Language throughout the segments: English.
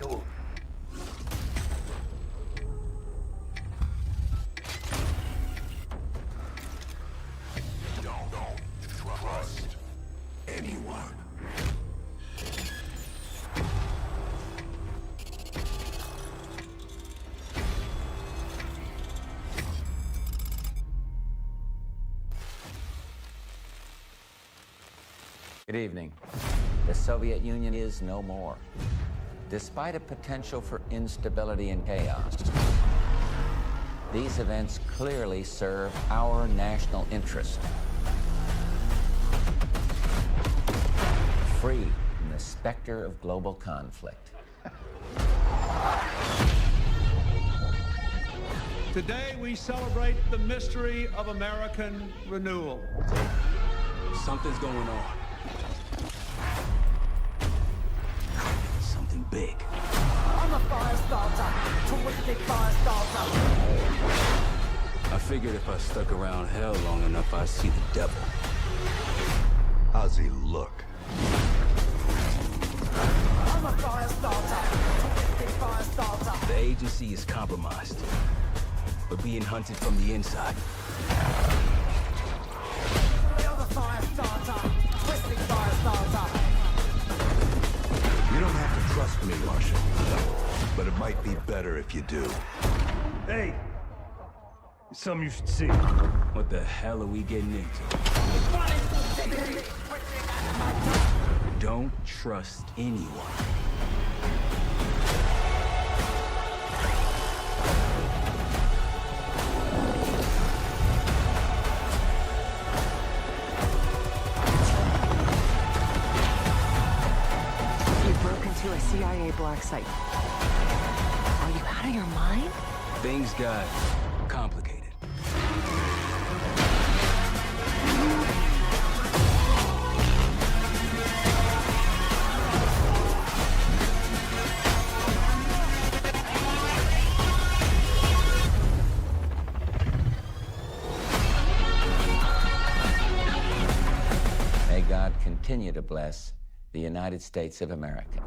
Don't trust anyone. Good evening. The Soviet Union is no more. Despite a potential for instability and chaos, these events clearly serve our national interest. Free from the specter of global conflict. Today we celebrate the mystery of American renewal. Something's going on. Something big. I'm a fire starter, terrific fire starter. I figured if I stuck around hell long enough, I'd see the devil. How's he look? I'm a fire starter, terrific fire starter. The agency is compromised. We're being hunted from the inside. You're the fire starter, twisting fire starter. You don't have to trust me, Marshal. But it might be better if you do. Hey! Something you should see. What the hell are we getting into? Don't trust anyone. You broke into a CIA black site. Are you out of your mind? Things got complicated. May God continue to bless the United States of America.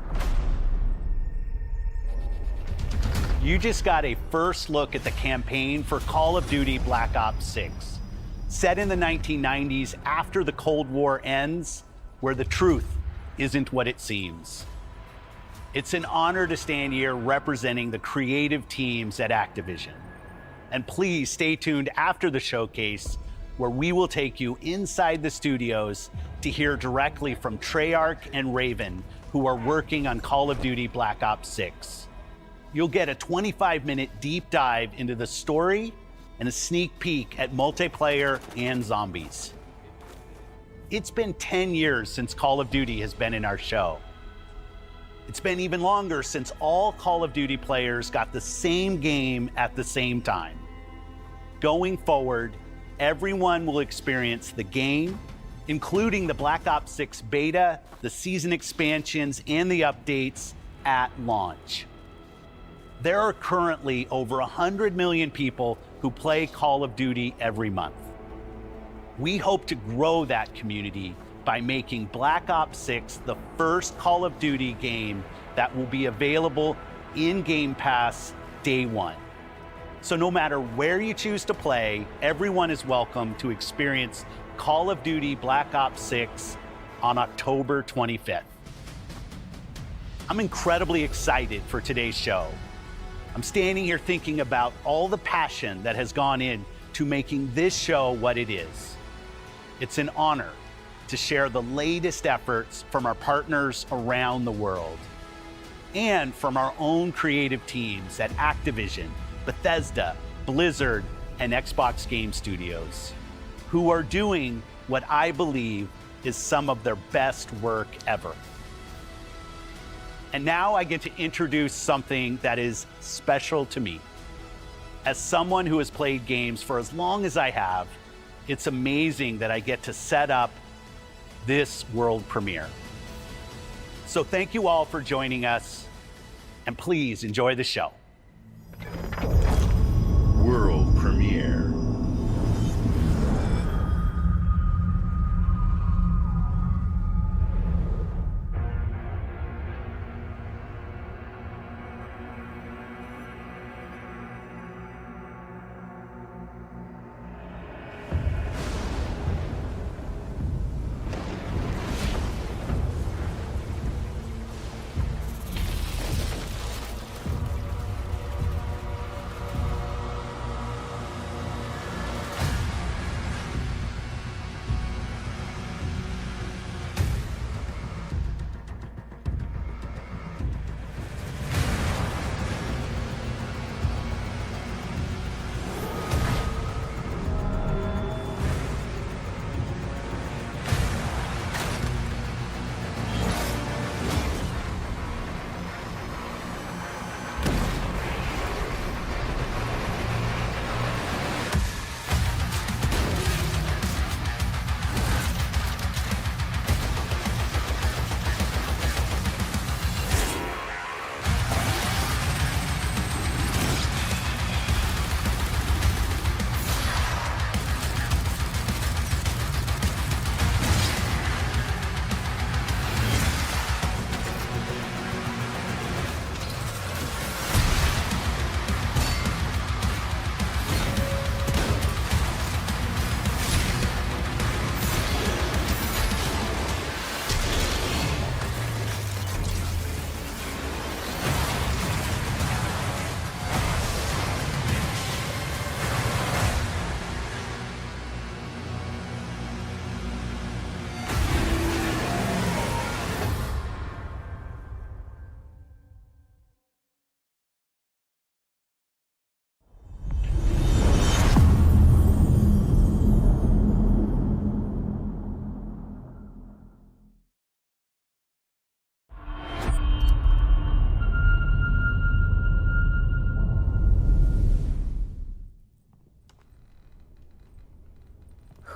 You just got a first look at the campaign for Call of Duty Black Ops 6. Set in the 1990s after the Cold War ends, where the truth isn't what it seems. It's an honor to stand here representing the creative teams at Activision. And please stay tuned after the showcase, where we will take you inside the studios to hear directly from Treyarch and Raven, who are working on Call of Duty Black Ops 6. You'll get a 25-minute deep dive into the story and a sneak peek at multiplayer and zombies. It's been 10 years since Call of Duty has been in our show. It's been even longer since all Call of Duty players got the same game at the same time. Going forward, everyone will experience the game, including the Black Ops 6 beta, the season expansions, and the updates at launch. There are currently over 100 million people who play Call of Duty every month. We hope to grow that community by making Black Ops 6 the first Call of Duty game that will be available in Game Pass day one. So no matter where you choose to play, everyone is welcome to experience Call of Duty Black Ops 6 on October 25th. I'm incredibly excited for today's show. I'm standing here thinking about all the passion that has gone in to making this show what it is. It's an honor to share the latest efforts from our partners around the world and from our own creative teams at Activision, Bethesda, Blizzard, and Xbox Game Studios, who are doing what I believe is some of their best work ever. And now I get to introduce something that is special to me. As someone who has played games for as long as I have, it's amazing that I get to set up this world premiere. So thank you all for joining us, and please enjoy the show. World premiere.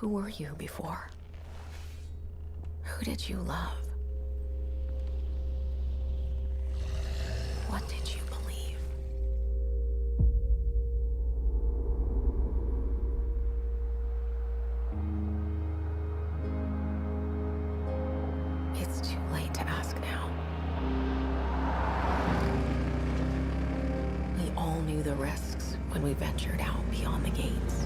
Who were you before? Who did you love? What did you believe? It's too late to ask now. We all knew the risks when we ventured out beyond the gates.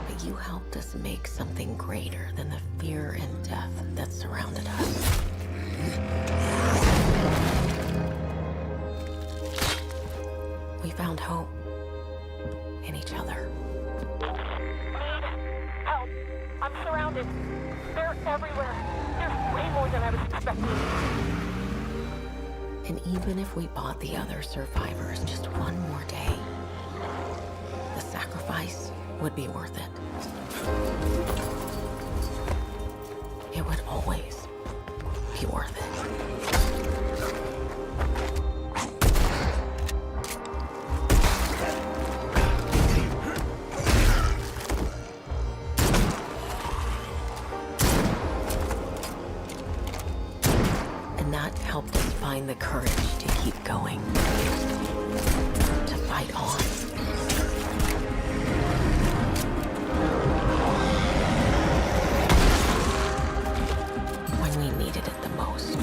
But you helped us make something greater than the fear and death that surrounded us. We found hope in each other. Help! I'm surrounded. They're everywhere. There's way more than I was expecting. And even if we bought the other survivors just one more day, the sacrifice would be worth it. It would always be worth it. And that helped us find the courage to keep going, to fight on. When we needed it the most.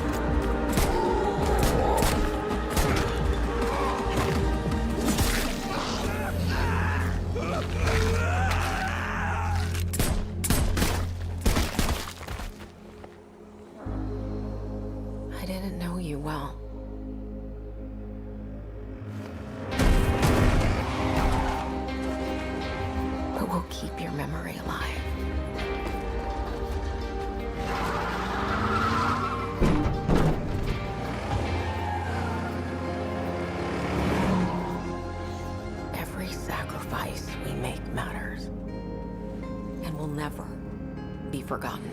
I didn't know you well. But we'll keep your memory alive. Every sacrifice we make matters and will never be forgotten.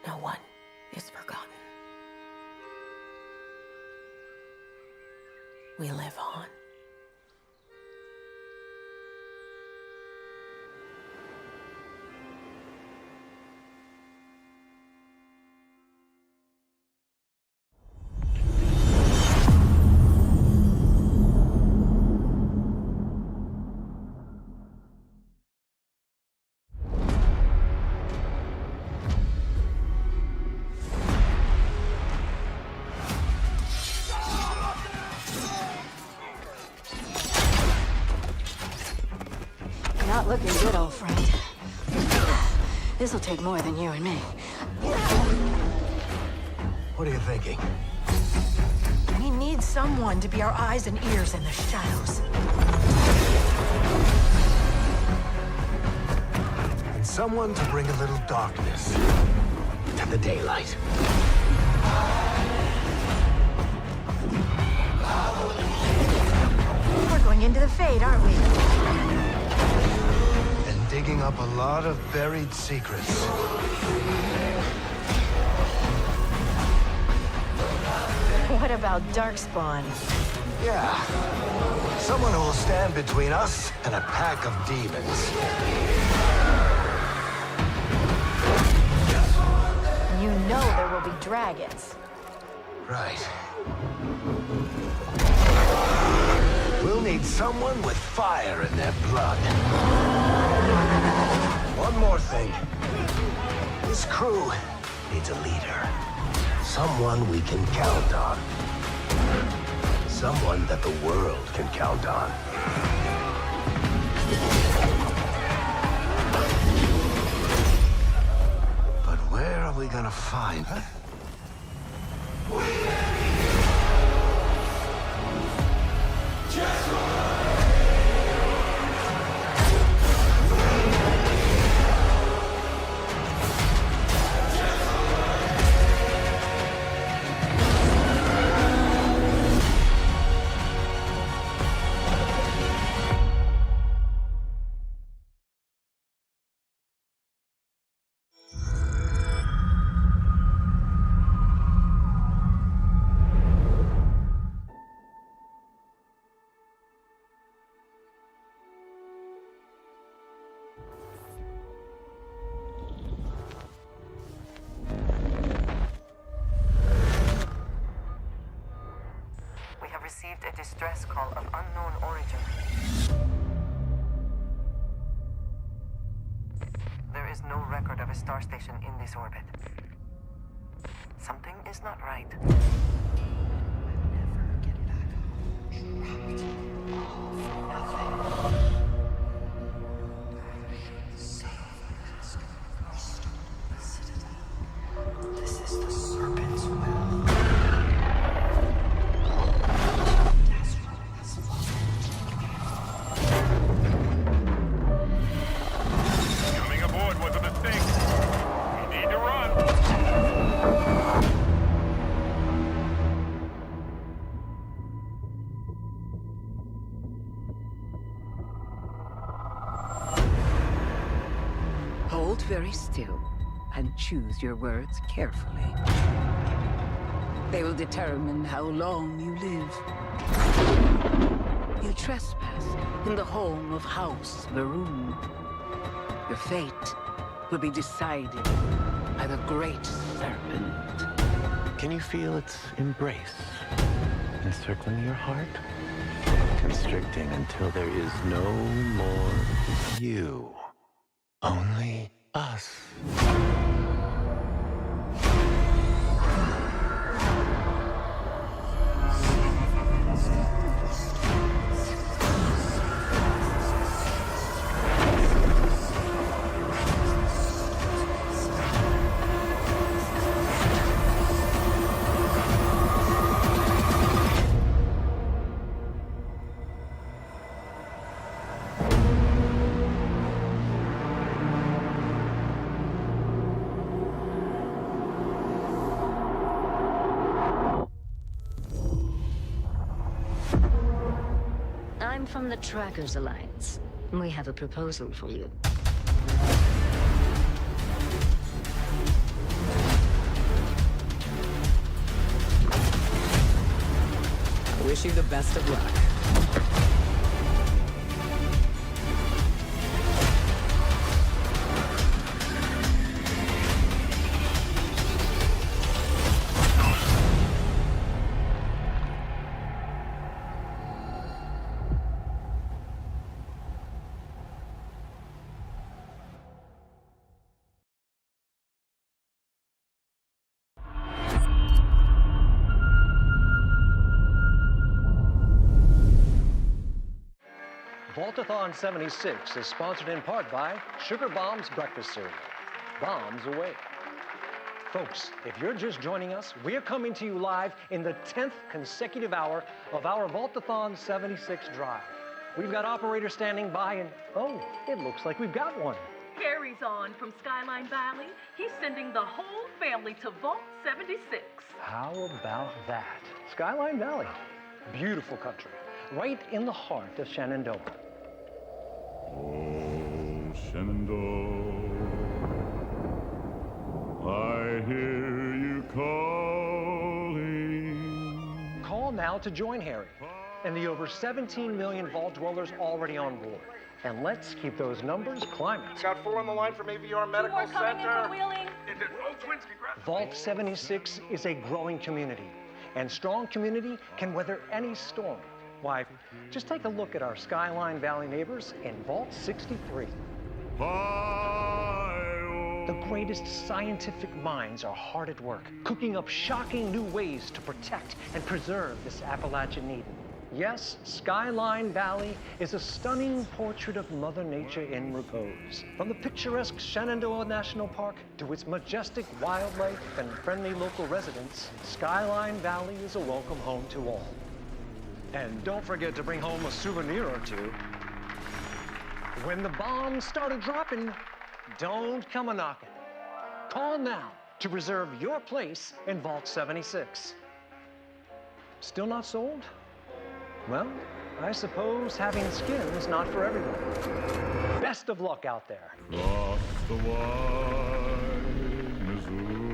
No one is forgotten. We live on. Not looking good, old friend. This'll take more than you and me. What are you thinking? We need someone to be our eyes and ears in the shadows. And someone to bring a little darkness to the daylight. We're going into the Fade, aren't we? And digging up a lot of buried secrets. What about Darkspawn? Yeah. Someone who will stand between us and a pack of demons. You know there will be dragons. Right. We'll need someone with fire in their blood. One more thing. This crew needs a leader. Someone we can count on. Someone that the world can count on. But where are we gonna find? distress call of unknown origin. There is no record of a star station in this orbit. Something is not right. This is the Serpent's Well. Coming aboard was a mistake. We need to run. Hold very still and choose your words carefully. They will determine how long you live. You trespass in the home of House Varun. Your fate will be decided by the Great Serpent. Can you feel its embrace encircling your heart? Constricting until there is no more you. Only us. I'm from the Trackers Alliance. We have a proposal for you. I wish you the best of luck. Vaultathon 76 is sponsored in part by Sugar Bombs Breakfast Cereal. Bombs away. Folks, if you're just joining us, we're coming to you live in the 10th consecutive hour of our Vaultathon 76 drive. We've got operators standing by and, oh, it looks like we've got one. Harry's on from Skyline Valley. He's sending the whole family to Vault 76. How about that? Skyline Valley, beautiful country, right in the heart of Shenandoah. Oh, Shenandoah, I hear you calling. Call now to join Harry and the over 17 million Vault dwellers already on board. And let's keep those numbers climbing. Got 4 on the line from AVR Medical Center. Vault 76 is a growing community, and strong community can weather any storm. Why, just take a look at our Skyline Valley neighbors in Vault 63. The greatest scientific minds are hard at work, cooking up shocking new ways to protect and preserve this Appalachian Eden. Yes, Skyline Valley is a stunning portrait of Mother Nature in repose. From the picturesque Shenandoah National Park to its majestic wildlife and friendly local residents, Skyline Valley is a welcome home to all. And don't forget to bring home a souvenir or two. When the bombs started dropping, don't come a-knocking. Call now to reserve your place in Vault 76. Still not sold? Well, I suppose having skin is not for everyone. Best of luck out there. Across the wide Missouri.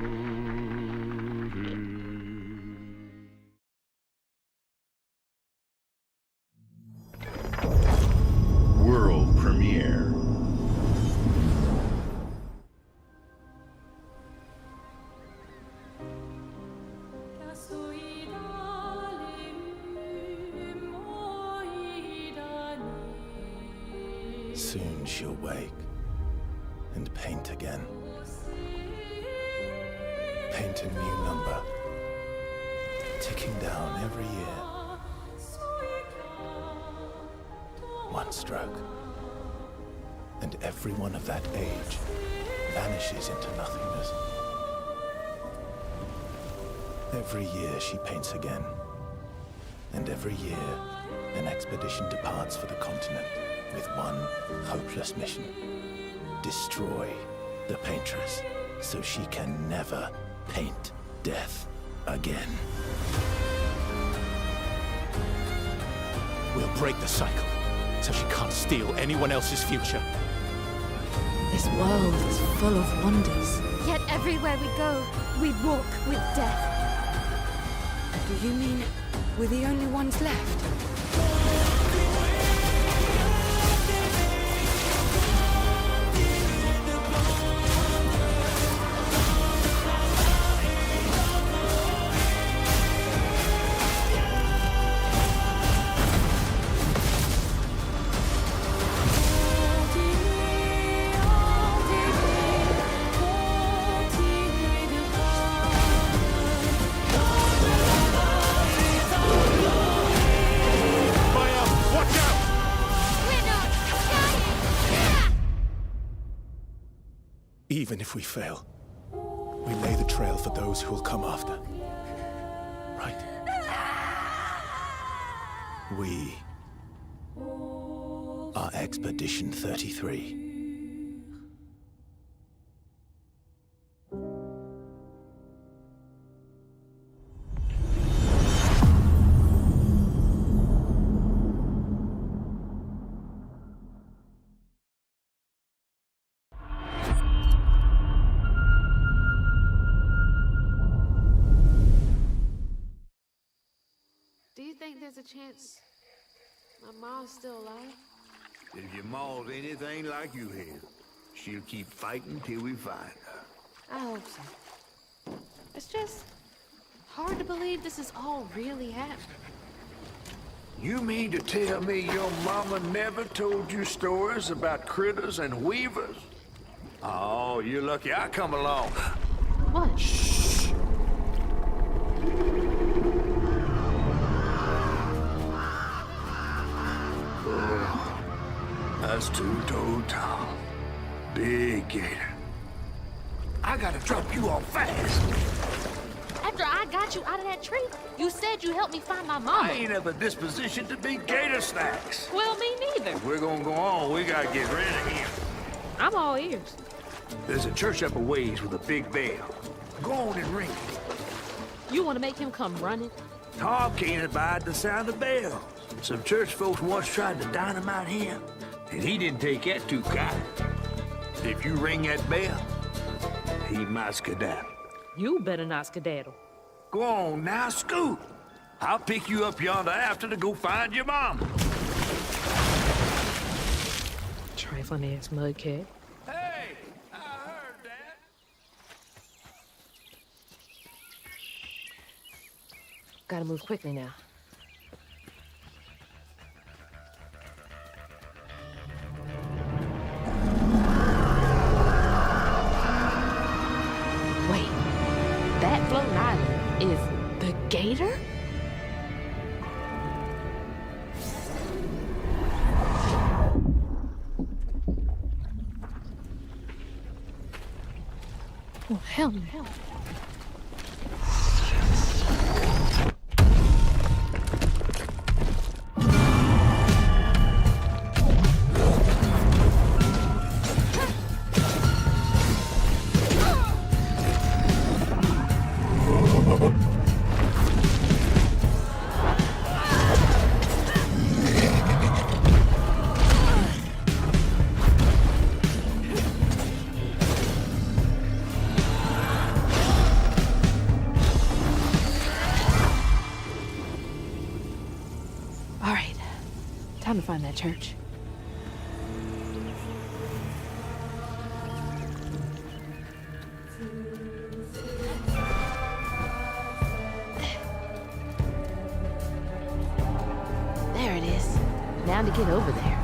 World premiere. Soon she'll wake and paint again. Paint a new number, ticking down every year. One stroke, and everyone of that age vanishes into nothingness. Every year she paints again, and every year an expedition departs for the continent with one hopeless mission: destroy the paintress so she can never paint death again. We'll break the cycle so she can't steal anyone else's future. This world is full of wonders. Yet everywhere we go, we walk with death. Do you mean we're the only ones left? Even if we fail, we lay the trail for those who will come after. Right? We are Expedition 33. Do you think there's a chance my mom's still alive? If your mom's anything like you have, she'll keep fighting till we find her. I hope so. It's just hard to believe this is all really happening. You mean to tell me your mama never told you stories about critters and weavers? Oh, you're lucky I come along. What? Shh. That's two-toed Tom. Big gator. I gotta drop you off fast. After I got you out of that tree, you said you helped me find my mama. I ain't have a disposition to be gator snacks. Well, me neither. If we're gonna go on, we gotta get rid of him. I'm all ears. There's a church up a ways with a big bell. Go on and ring it. You want to make him come running? Tom can't abide the sound of bells. Some church folks once tried to dynamite him, and he didn't take that too kind. If you ring that bell, he might skedaddle. You better not skedaddle. Go on now, scoot. I'll pick you up yonder after to go find your mom. Trifling ass mudcat. Hey, I heard that. Gotta move quickly now. Wait, that floating island is the gator? Oh, hell no. All right, time to find that church. There it is. Now to get over there.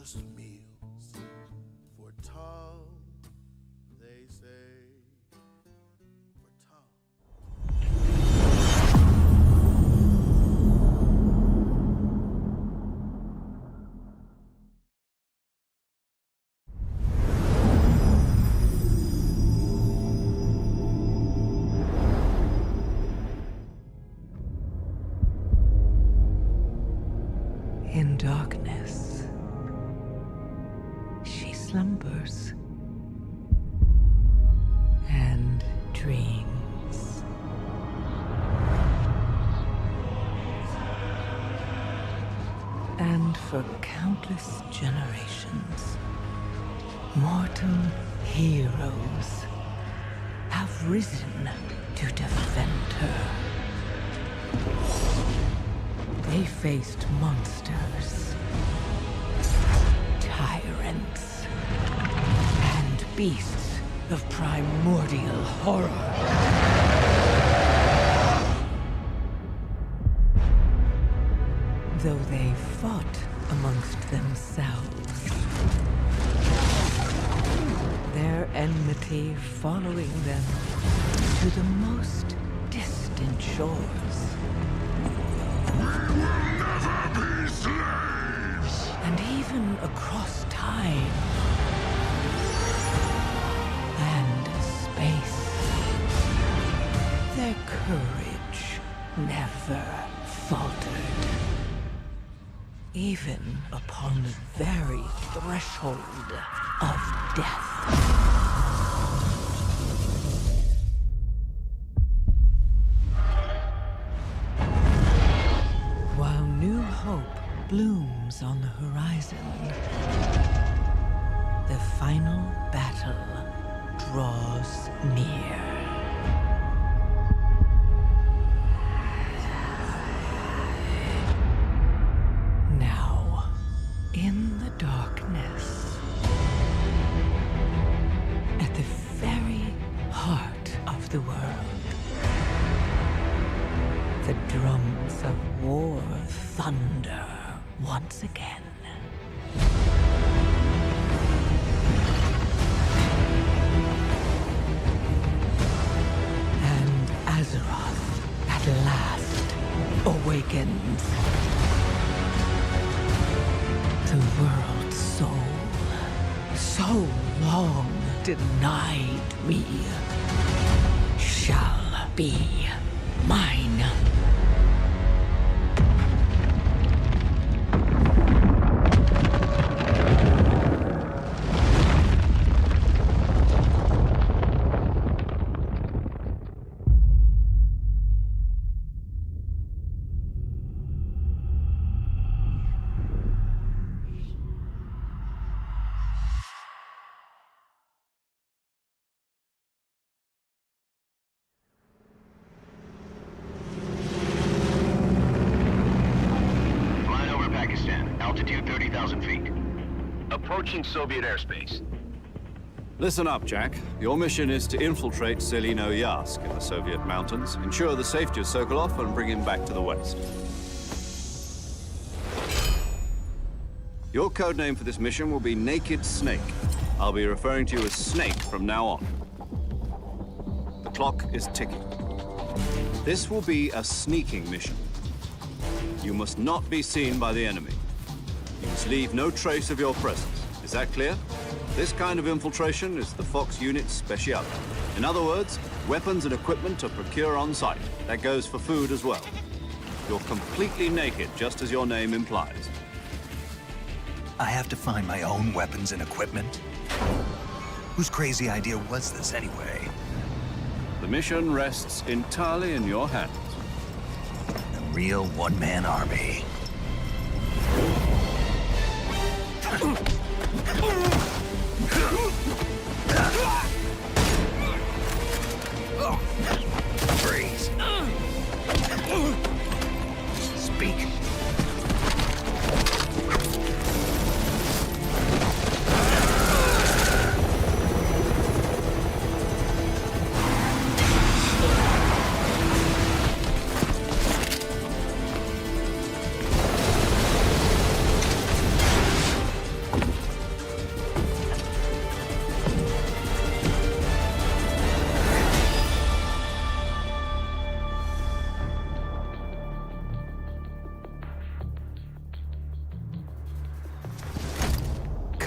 just meals for tall, they say. For tall. In darkness, she slumbers and dreams. And for countless generations, mortal heroes have risen to defend her. They faced monsters, tyrants, and beasts of primordial horror. Though they fought amongst themselves, their enmity following them to the most distant shores. And even across time and space, their courage never faltered. Even upon the very threshold of death. While new hope blooms on the horizon, the final battle draws near. Now, in the darkness, at the very heart of the world, the drums of war thunder once again. And Azeroth at last awakens. The world's soul, so long denied me, shall be mine. Altitude 30,000 feet. Approaching Soviet airspace. Listen up, Jack. Your mission is to infiltrate Selino Yask in the Soviet mountains, ensure the safety of Sokolov, and bring him back to the West. Your codename for this mission will be Naked Snake. I'll be referring to you as Snake from now on. The clock is ticking. This will be a sneaking mission. You must not be seen by the enemy. You must leave no trace of your presence. Is that clear? This kind of infiltration is the Fox unit's speciality. In other words, weapons and equipment are procured on site. That goes for food as well. You're completely naked, just as your name implies. I have to find my own weapons and equipment? Whose crazy idea was this, anyway? The mission rests entirely in your hands. A real one-man army. Freeze. Speak.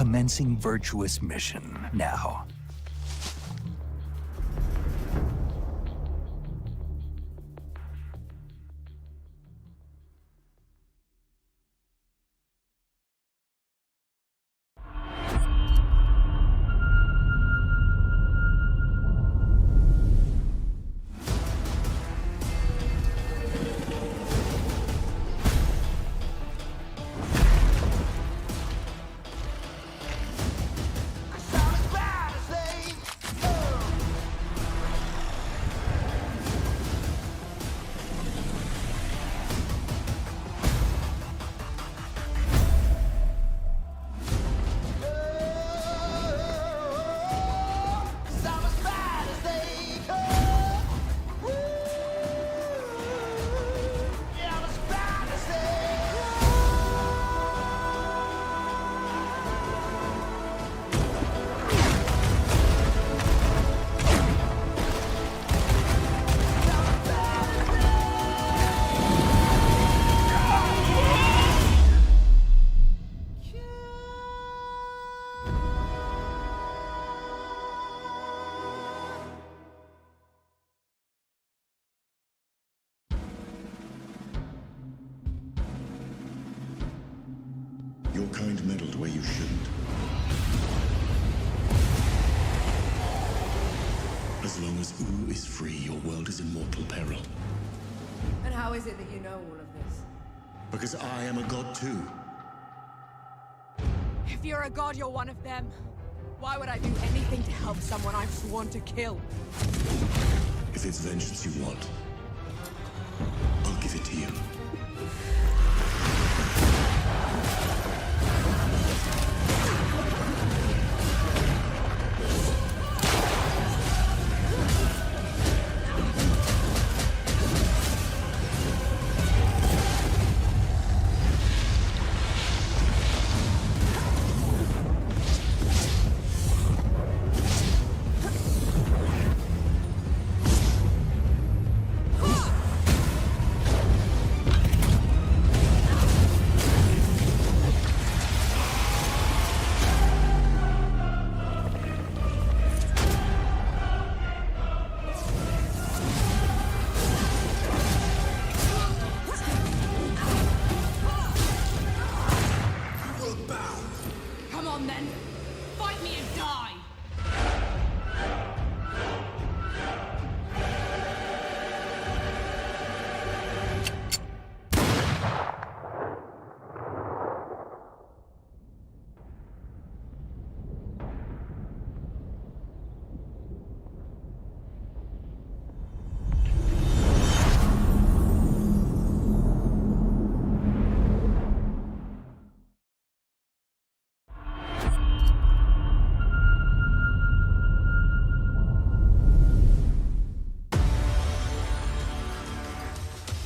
commencing virtuous mission now. Your kind meddled where you shouldn't. As long as Ooh is free, your world is in mortal peril. And how is it that you know all of this? Because I am a god too. If you're a god, you're one of them. Why would I do anything to help someone I've sworn to kill? If it's vengeance you want, I'll give it to you.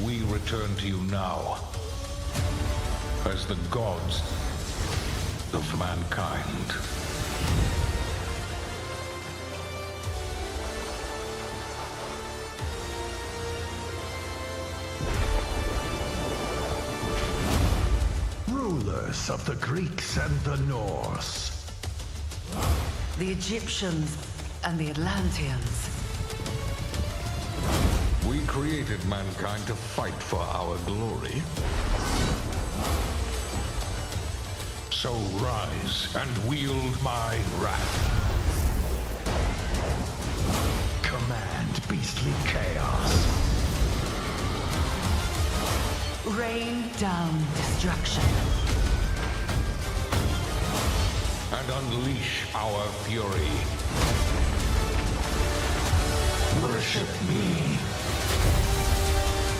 We return to you now as the gods of mankind. Rulers of the Greeks and the Norse. The Egyptians and the Atlanteans. We created mankind to fight for our glory. So rise and wield my wrath. Command beastly chaos. Rain down destruction. And unleash our fury. Worship me.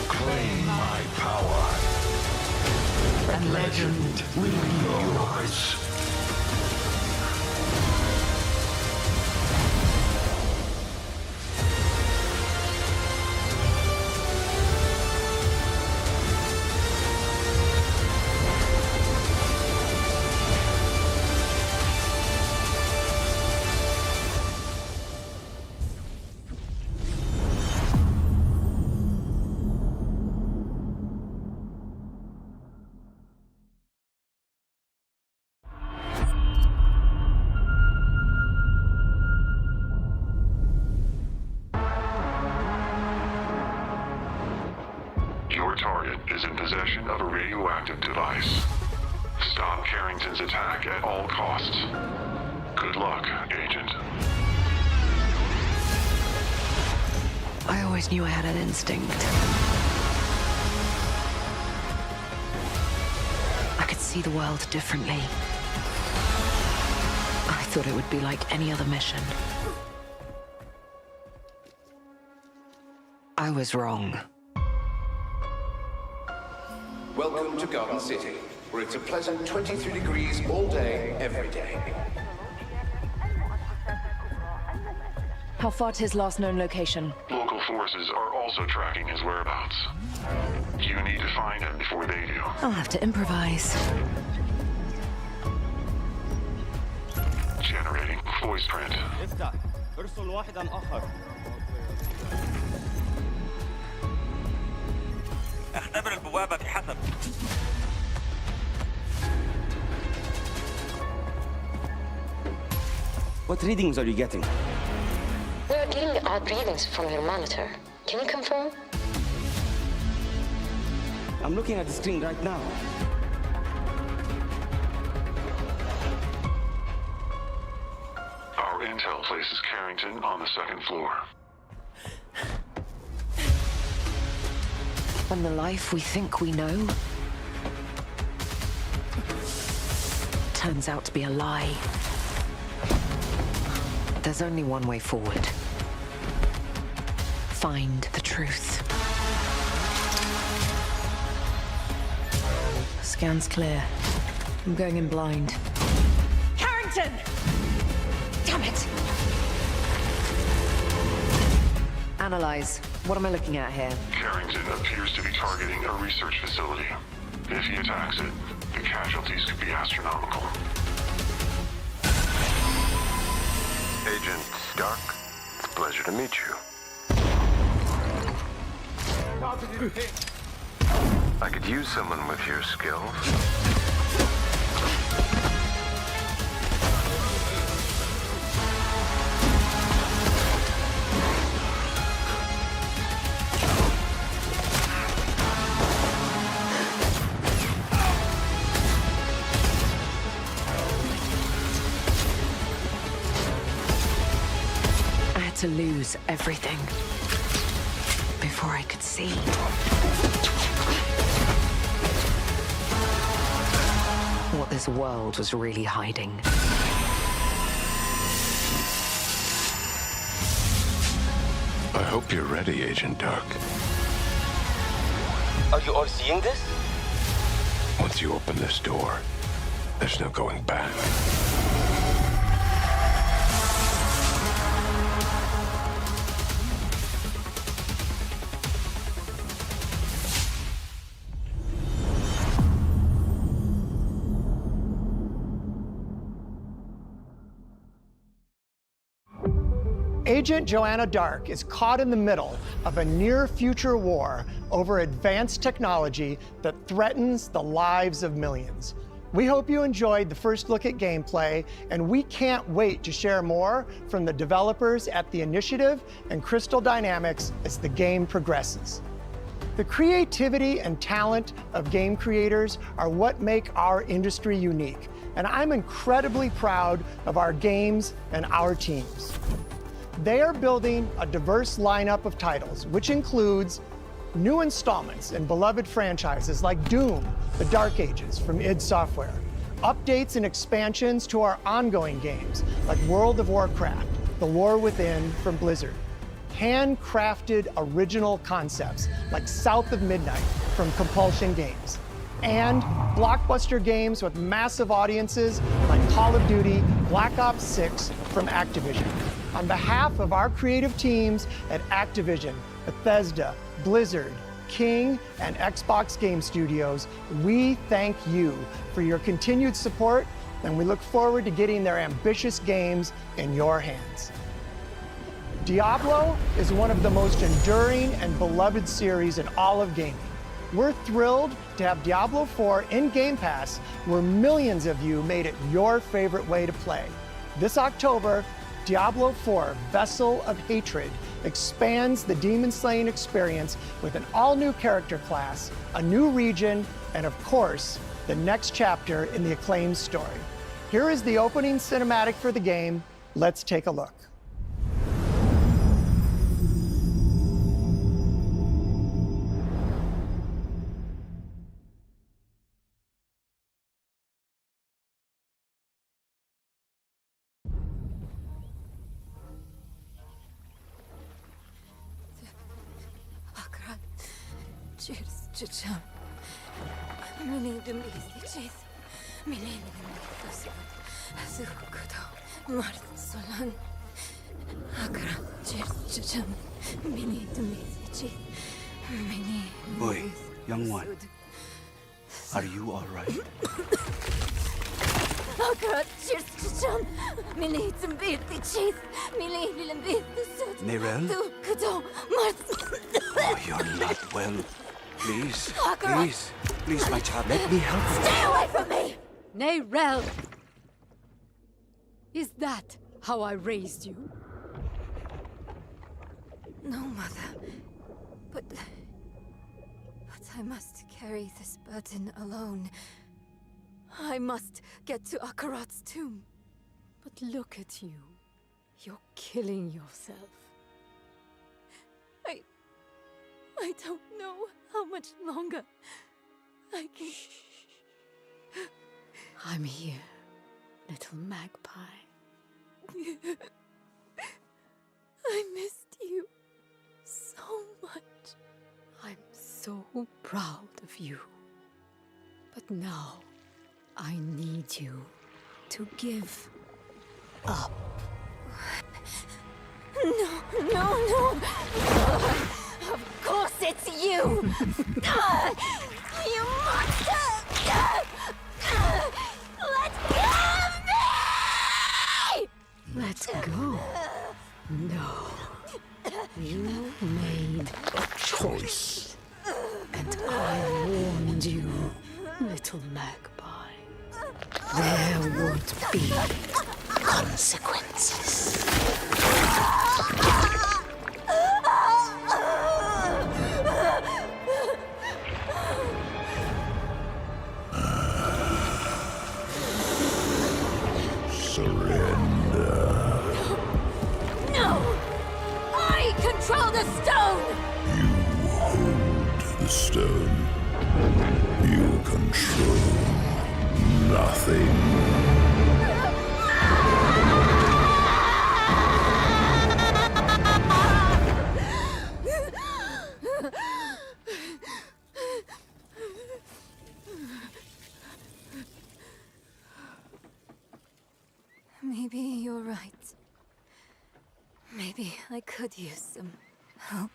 Claim my power. And legend will be yours. target is in possession of a radioactive device. Stop Carrington's attack at all costs. Good luck, Agent. I always knew I had an instinct. I could see the world differently. I thought it would be like any other mission. I was wrong. Welcome to Garden City, where it's a pleasant 23 degrees all day, every day. How far to his last known location? Local forces are also tracking his whereabouts. You need to find him before they do. I'll have to improvise. Generating voice print. افتح. ارسل واحدا آخر. اختبر البوابة بحسب. What readings are you getting? We are getting odd readings from your monitor. Can you confirm? I'm looking at the screen right now. Our intel places Carrington on the second floor. And the life we think we know turns out to be a lie. There's only one way forward. Find the truth. Scan's clear. I'm going in blind. Carrington! Damn it! Analyze. What am I looking at here? Carrington appears to be targeting a research facility. If he attacks it, the casualties could be astronomical. Agent Stark, it's a pleasure to meet you. I could use someone with your skills. To lose everything before I could see. What this world was really hiding. I hope you're ready, Agent Dark. Are you all seeing this? Once you open this door, there's no going back. Agent Joanna Dark is caught in the middle of a near-future war over advanced technology that threatens the lives of millions. We hope you enjoyed the first look at gameplay, and we can't wait to share more from the developers at The Initiative and Crystal Dynamics as the game progresses. The creativity and talent of game creators are what make our industry unique, and I'm incredibly proud of our games and our teams. They are building a diverse lineup of titles, which includes new installments in beloved franchises like Doom, The Dark Ages from id Software, updates and expansions to our ongoing games like World of Warcraft, The War Within from Blizzard, handcrafted original concepts like South of Midnight from Compulsion Games, and blockbuster games with massive audiences like Call of Duty Black Ops 6 from Activision. On behalf of our creative teams at Activision, Bethesda, Blizzard, King, and Xbox Game Studios, we thank you for your continued support, and we look forward to getting their ambitious games in your hands. Diablo is one of the most enduring and beloved series in all of gaming. We're thrilled to have Diablo 4 in Game Pass, where millions of you made it your favorite way to play. This October, Diablo 4 Vessel of Hatred expands the demon slaying experience with an all-new character class, a new region, and of course, the next chapter in the Acclaimed story. Here is the opening cinematic for the game. Let's take a look. Akra, cheers, chicham. Mini demisi cheese. Mini demisi Zukudo, Mart Solan. Akra, cheers, chicham. Mini demisi cheese. Mini. Boy, young one. Are you all right? Akra, cheers, chicham. Mini demisi cheese. Mini demisi Nerel? Zukudo, Mart. Oh, you're not well. Please, Akra. please, my child, let me help you. Stay away from me! Nerel! Is that how I raised you? No, Mother. But I must carry this burden alone. I must get to Akarat's tomb. But look at you. You're killing yourself. I don't know how much longer I can... I'm here, little magpie. I missed you so much. I'm so proud of you. But now, I need you to give up. No. Of course it's you! You monster! Let go of me! Let go. No. You made a choice. And I warned you, little magpie. There would be consequences. No! I control the stone! You hold the stone. You control nothing. Maybe you're right. Maybe I could use some help.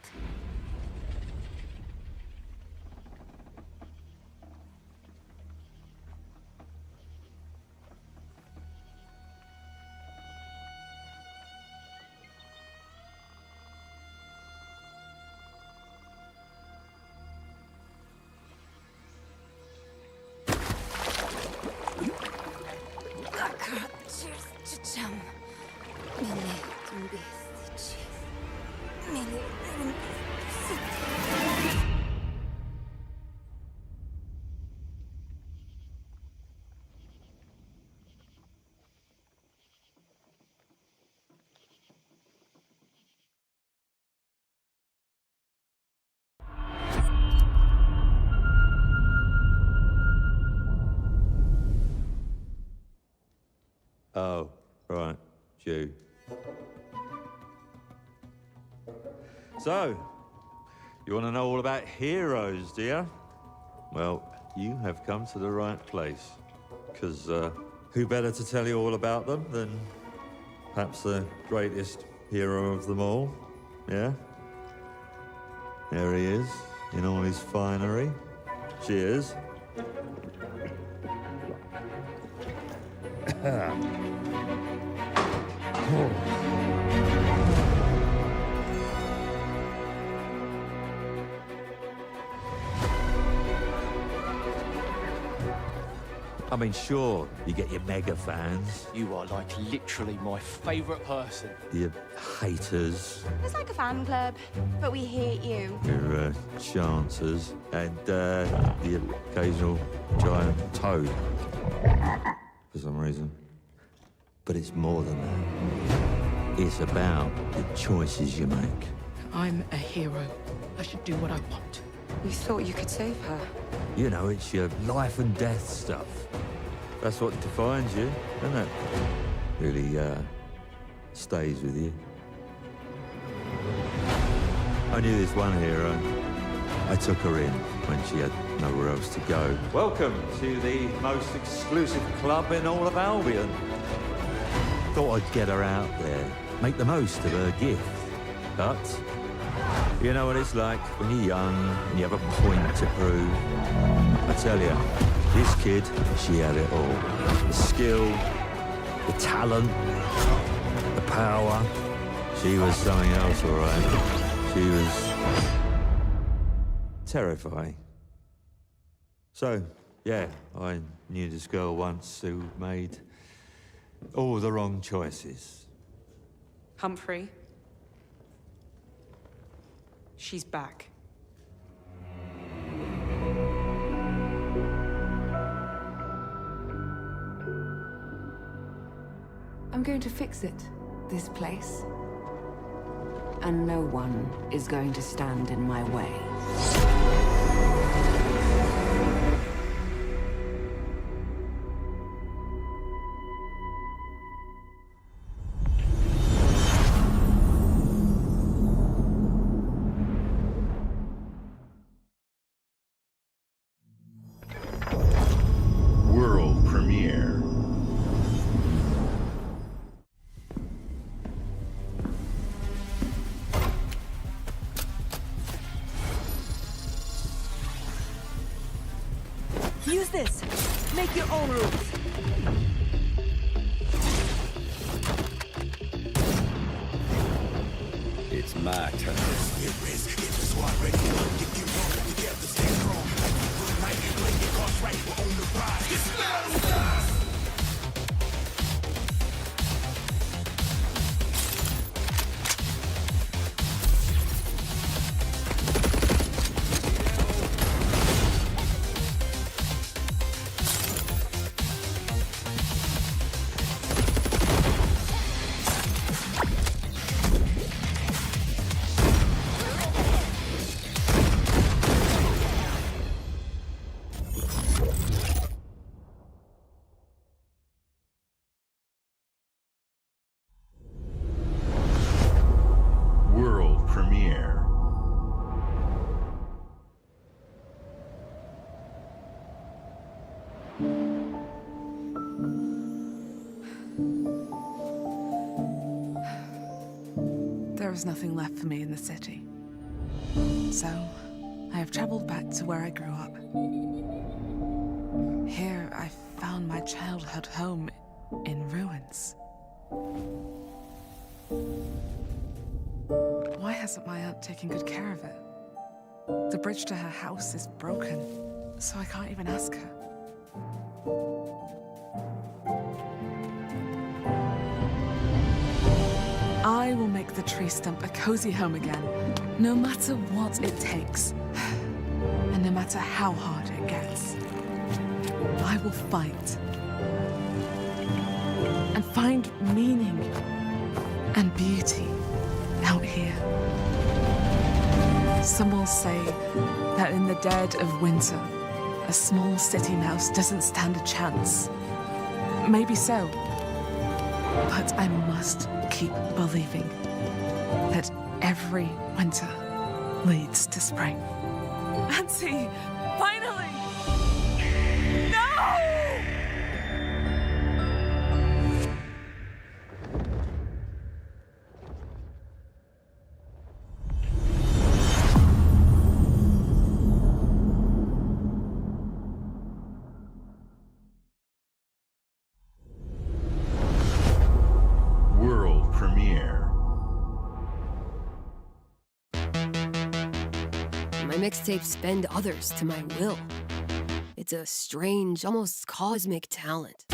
Oh, right, you. So, you want to know all about heroes, do you? Well, you have come to the right place. Because who better to tell you all about them than perhaps the greatest hero of them all? Yeah? There he is, in all his finery. Cheers. I mean, sure, you get your mega fans, You are like literally my favorite person. your haters, It's like a fan club, but we hate you. your chancers, and the occasional giant toad, for some reason. But it's more than that. It's about the choices you make. I'm a hero. I should do what I want. You thought you could save her? You know, it's your life and death stuff. That's what defines you, isn't it? Really, stays with you. I knew this one hero. I took her in when she had nowhere else to go. Welcome to the most exclusive club in all of Albion. Thought I'd get her out there, make the most of her gift. But you know what it's like when you're young and you have a point to prove. I tell you, this kid, she had it all. The skill, the talent, the power. She was something else, all right. She was terrifying. So, yeah, I knew this girl once who made all the wrong choices. Humphrey. She's back. I'm going to fix it, this place. And no one is going to stand in my way. World premiere. Use this. Make your own rules. It's my turn. World premiere. There is nothing left for me in the city. So, I have traveled back to where I grew up. Here, I found my childhood home in ruins. Why hasn't my aunt taken good care of it? The bridge to her house is broken, so I can't even ask her. I will make the tree stump a cozy home again, no matter what it takes. And no matter how hard it gets. I will fight. And find meaning and beauty out here. Some will say that in the dead of winter, a small city mouse doesn't stand a chance. Maybe so. But I must keep believing that every winter leads to spring. Auntie, finally! No! World premiere. My mixtapes bend others to my will. It's a strange, almost cosmic talent.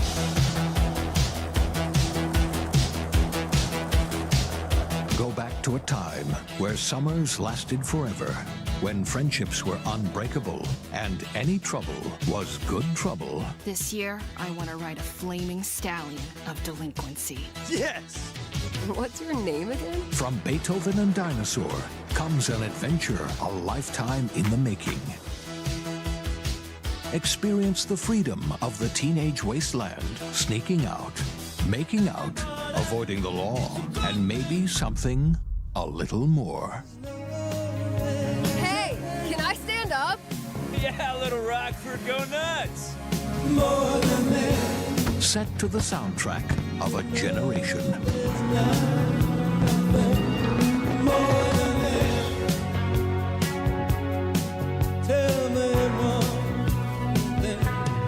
Go back to a time where summers lasted forever, when friendships were unbreakable, and any trouble was good trouble. This year, I want to ride a flaming stallion of delinquency. Yes! What's your name again? From Beethoven and Dinosaur comes an adventure a lifetime in the making. Experience the freedom of the teenage wasteland, sneaking out, making out, avoiding the law, and maybe something a little more. Hey, can I stand up? Yeah, little Rockford, go nuts! Set to the soundtrack of a generation.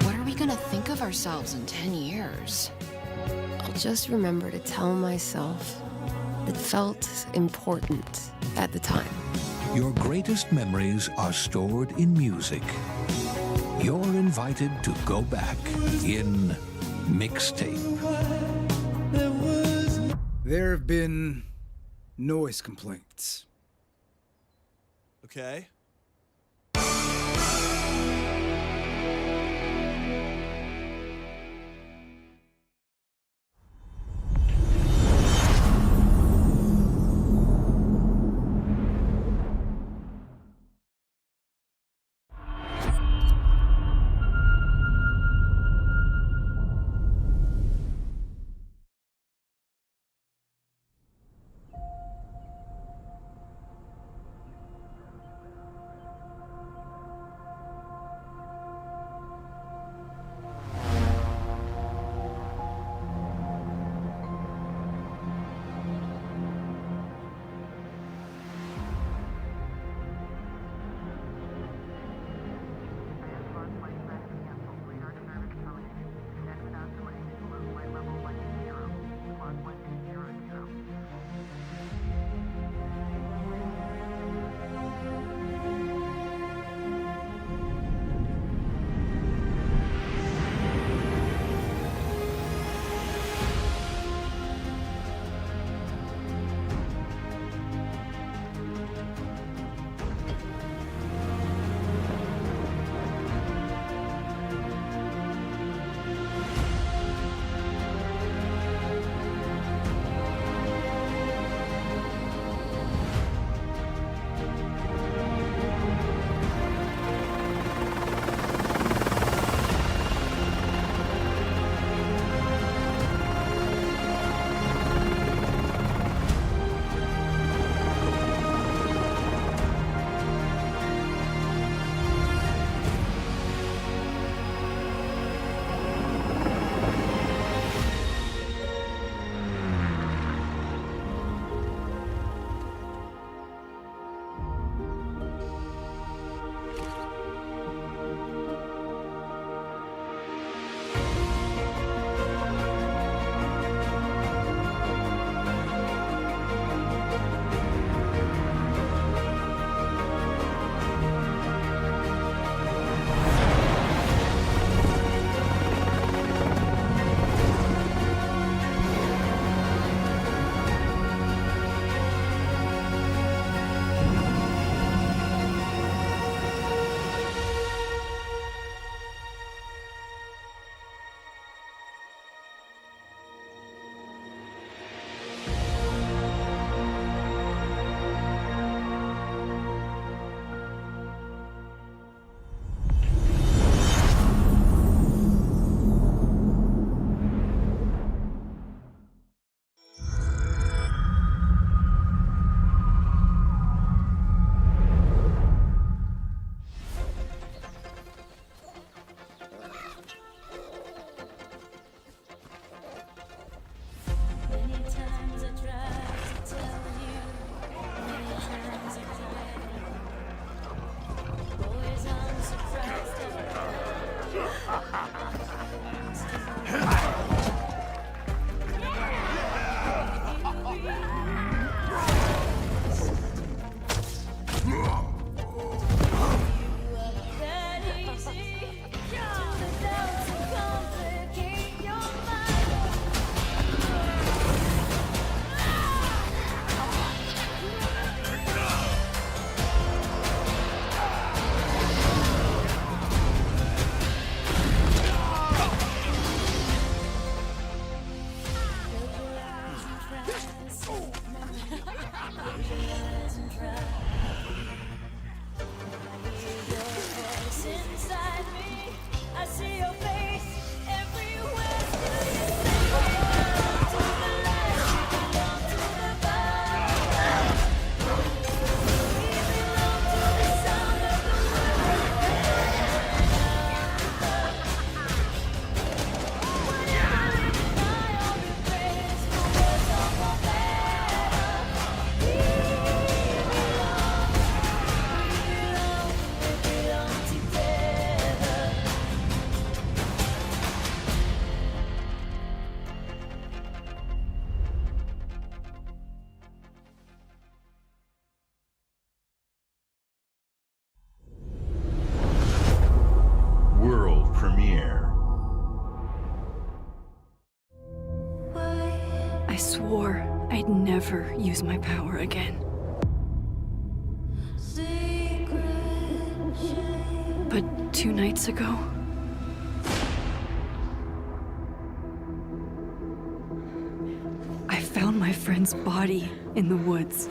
What are we gonna think of ourselves in 10 years? I'll just remember to tell myself it felt important at the time. Your greatest memories are stored in music. You're invited to go back in Mixtape. There have been noise complaints. Okay. swore I'd never use my power again. But 2 nights ago, I found my friend's body in the woods.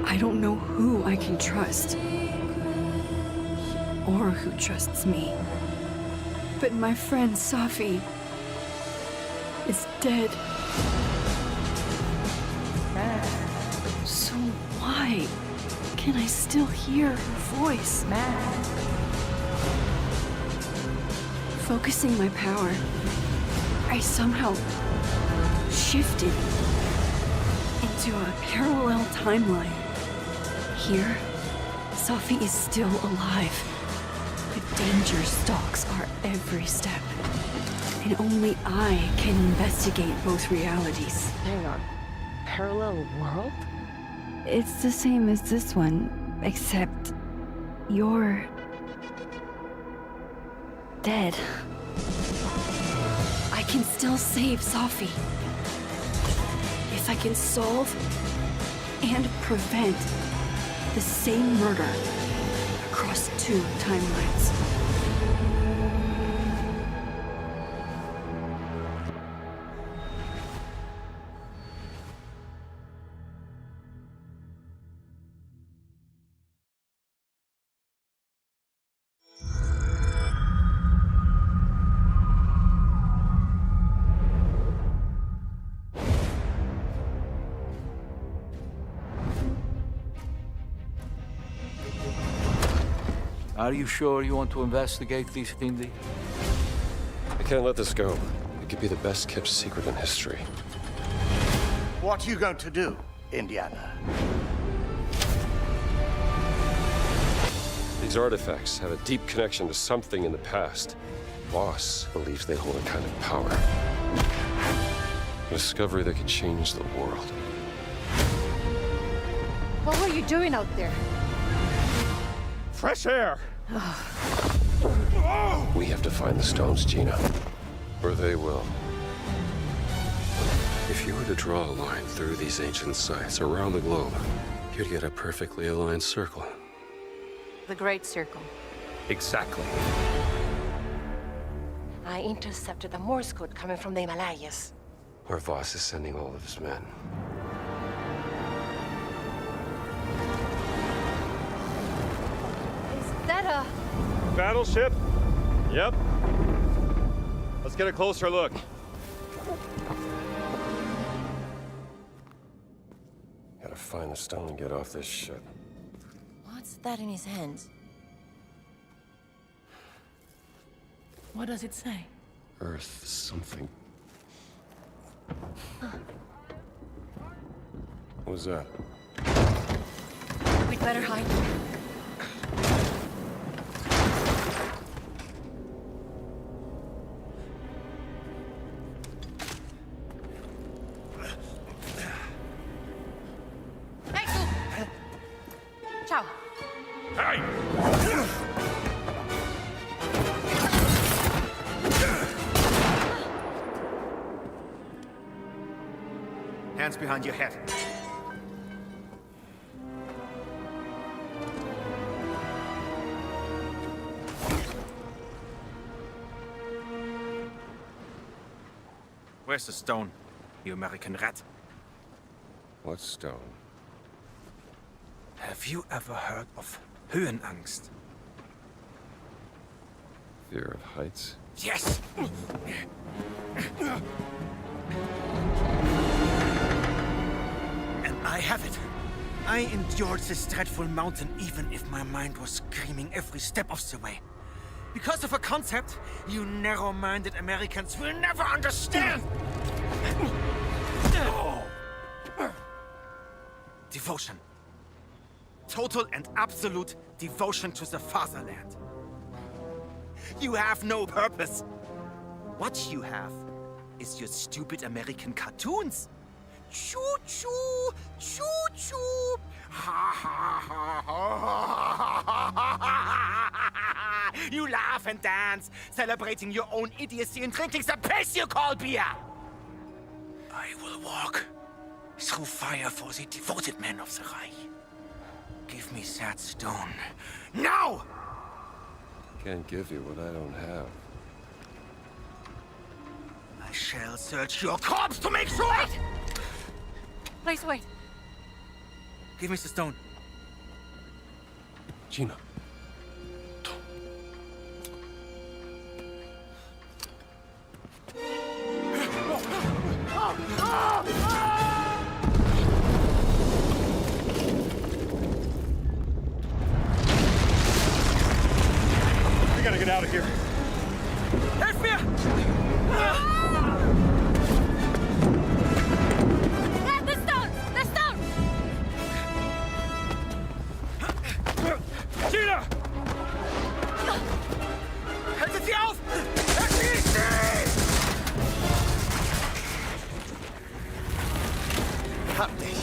I don't know who I can trust, or who trusts me. But my friend Safi is dead. So why can I still hear her voice? Focusing my power, I somehow shifted into a parallel timeline. Here, Safi is still alive, but danger stalks our every step. And only I can investigate both realities. Hang on. Parallel world? It's the same as this one, except you're dead. I can still save Safi. If I can solve and prevent the same murder across 2 timelines. Are you sure you want to investigate this, Finley? I can't let this go. It could be the best kept secret in history. What are you going to do, Indiana? These artifacts have a deep connection to something in the past. Boss believes they hold a kind of power. A discovery that could change the world. What were you doing out there? Fresh air! We have to find the stones, Gina. Or they will. If you were to draw a line through these ancient sites around the globe, you'd get a perfectly aligned circle. The Great Circle. Exactly. I intercepted a Morse code coming from the Himalayas. Where Voss is sending all of his men. Is that a... Battleship? Yep. Let's get a closer look. Gotta find the stone and get off this ship. What's that in his hands? What does it say? Earth something. What was that? We'd better hide. Hey, tú! Ciao. Hey! Hands behind your head. Where's the stone, you American rat? What stone? Have you ever heard of Höhenangst? Fear of heights? Yes! And I have it. I endured this dreadful mountain even if my mind was screaming every step of the way. Because of a concept you narrow-minded Americans will never understand! Devotion. Total and absolute devotion to the fatherland. You have no purpose. What you have is your stupid American cartoons. Choo-choo! Choo-choo! Ha ha ha ha! You laugh and dance, celebrating your own idiocy and drinking the piss you call beer! I will walk through fire for the devoted men of the Reich. Give me that stone. Now! Can't give you what I don't have. I shall search your corpse to make sure! Wait! Please wait. Give me the stone. Gina. We gotta get out of here. Help me! The stone! The stone! Gina! Haltet sie auf! Erschießt sie! Hab dich.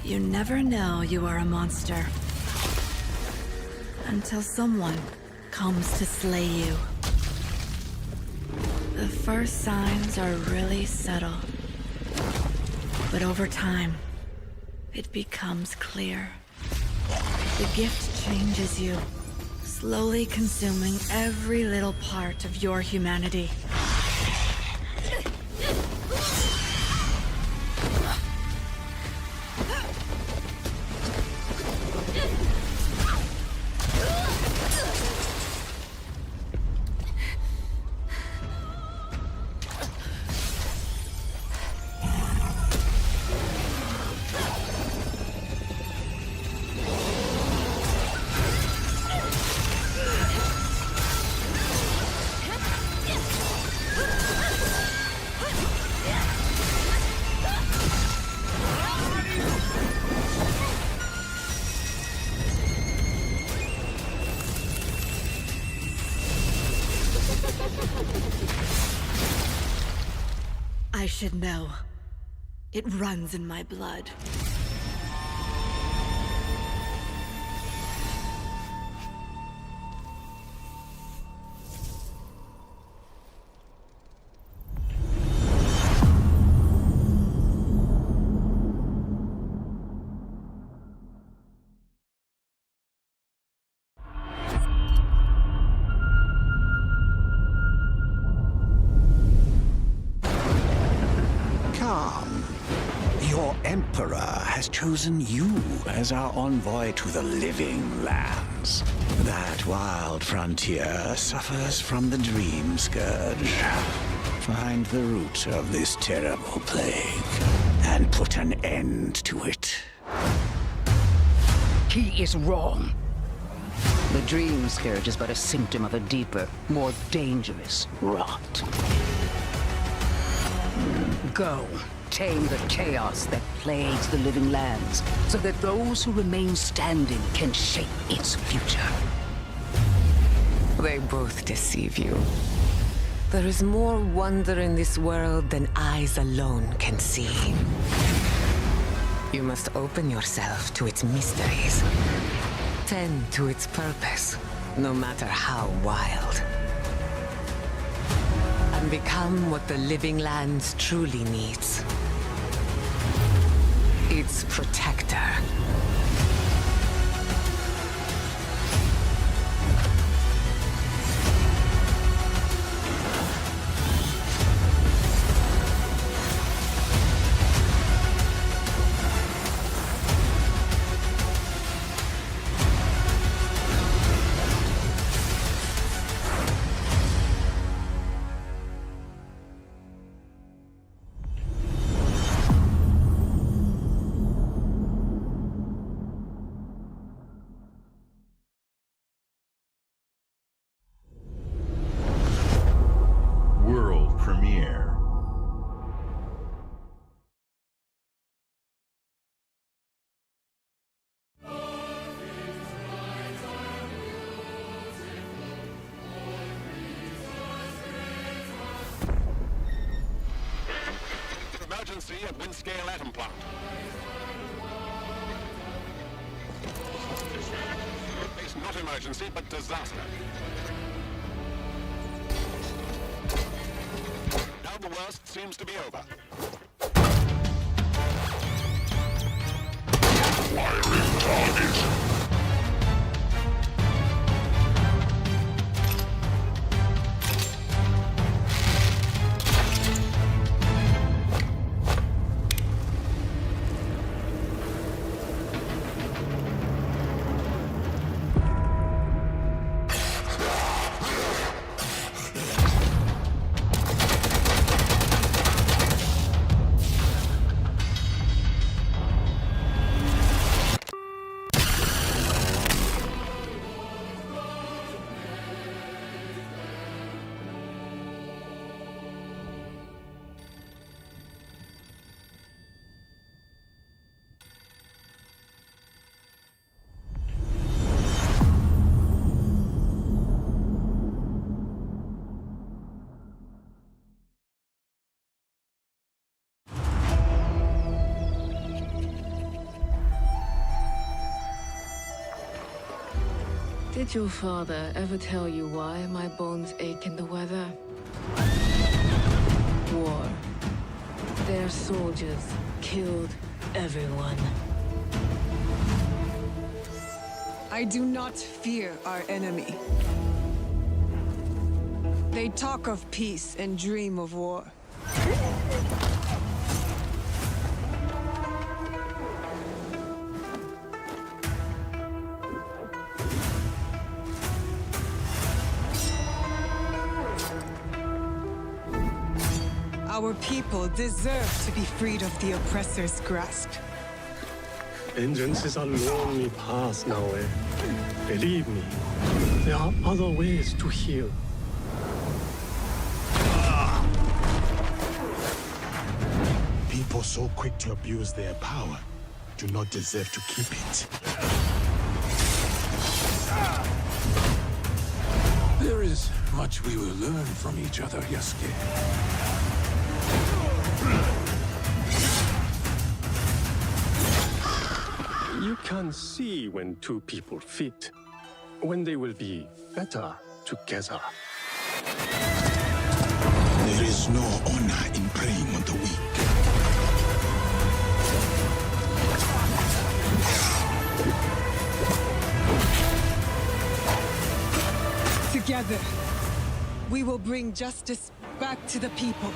You never know you are a monster until someone comes to slay you. The first signs are really subtle, but over time, it becomes clear. The gift changes you, slowly consuming every little part of your humanity. I should know. It runs in my blood. Come. Your Emperor has chosen you as our envoy to the living lands. That wild frontier suffers from the dream scourge. Find the root of this terrible plague and put an end to it. He is wrong. The dream scourge is but a symptom of a deeper, more dangerous rot. Go, tame the chaos that plagues the living lands, so that those who remain standing can shape its future. They both deceive you. There is more wonder in this world than eyes alone can see. You must open yourself to its mysteries. Tend to its purpose, no matter how wild. And become what the living lands truly needs. Its protector. World premiere. Emergency at Windscale Atom Plant. It's not emergency, but disaster. Now the worst seems to be over. Firing target. Did your father ever tell you why my bones ache in the weather? War. Their soldiers killed everyone. I do not fear our enemy. They talk of peace and dream of war. Our people deserve to be freed of the oppressor's grasp. Vengeance is a lonely path now, eh? Believe me, there are other ways to heal. People so quick to abuse their power do not deserve to keep it. There is much we will learn from each other, Yasuke. You can see when two people fit, when they will be better together. There is no honor in preying on the weak. Together, we will bring justice back to the people.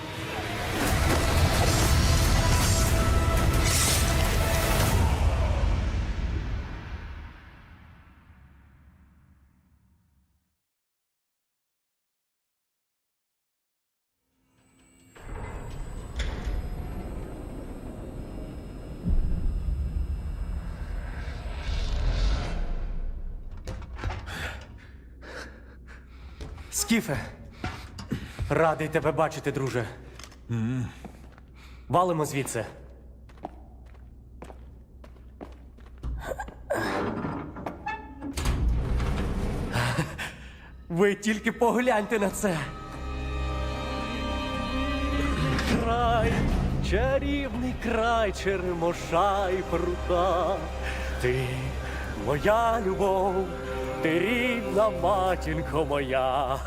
Скіфе, радий тебе бачити, друже. Валимо звідси. Ви тільки погляньте на це. Край, чарівний край черемоша і прута. Ти моя любов, ти рідна матінко моя.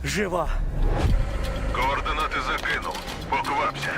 Жива. Координати закинув. Поквапся.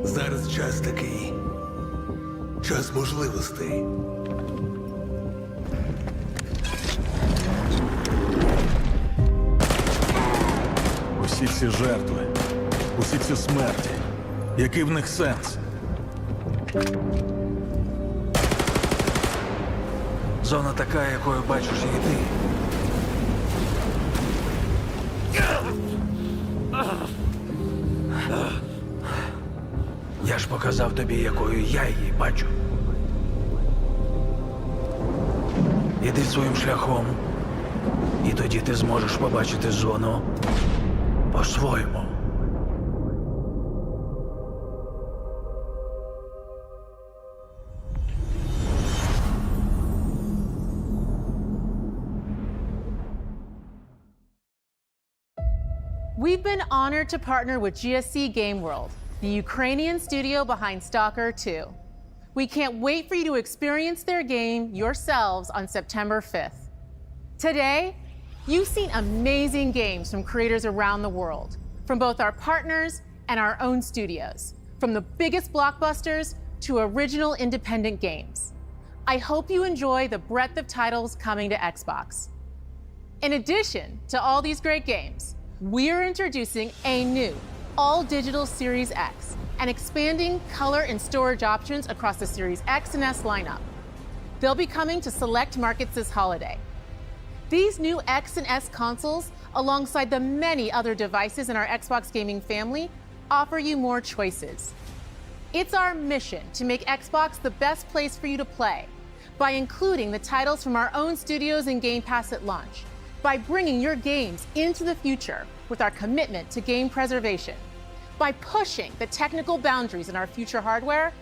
Зараз час такий. Час можливостей. Усі ці жертви, усі ці смерті. Який в них сенс? Зона така, якою бачиш її ти. Я ж показав тобі, якою я її бачу. Іди своїм шляхом, і тоді ти зможеш побачити зону по-своєму. We've been honored to partner with GSC Game World, the Ukrainian studio behind Stalker 2. We can't wait for you to experience their game yourselves on September 5th. Today, you've seen amazing games from creators around the world, from both our partners and our own studios, from the biggest blockbusters to original independent games. I hope you enjoy the breadth of titles coming to Xbox. In addition to all these great games, we're introducing a new all-digital Series X and expanding color and storage options across the Series X and S lineup. They'll be coming to select markets this holiday. These new X and S consoles, alongside the many other devices in our Xbox gaming family, offer you more choices. It's our mission to make Xbox the best place for you to play by including the titles from our own studios in Game Pass at launch, by bringing your games into the future with our commitment to game preservation, by pushing the technical boundaries in our future hardware,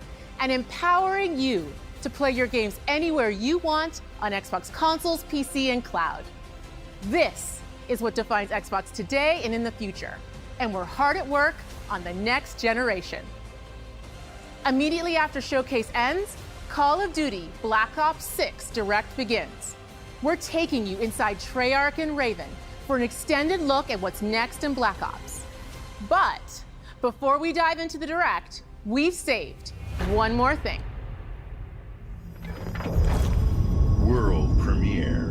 and empowering you to play your games anywhere you want on Xbox consoles, PC, and cloud. This is what defines Xbox today and in the future, and we're hard at work on the next generation. Immediately after Showcase ends, Call of Duty Black Ops 6 Direct begins. We're taking you inside Treyarch and Raven for an extended look at what's next in Black Ops. But Before we dive into the direct, we've saved one more thing. World premiere.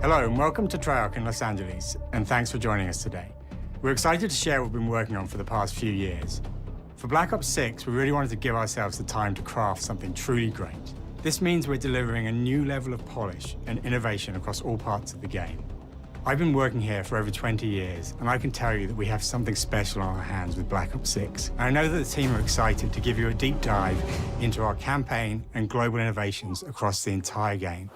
Hello and welcome to Treyarch in Los Angeles, and thanks for joining us today. We're excited to share what we've been working on for the past few years. For Black Ops 6, we really wanted to give ourselves the time to craft something truly great. This means we're delivering a new level of polish and innovation across all parts of the game. I've been working here for over 20 years, and I can tell you that we have something special on our hands with Black Ops 6. And I know that the team are excited to give you a deep dive into our campaign and global innovations across the entire game.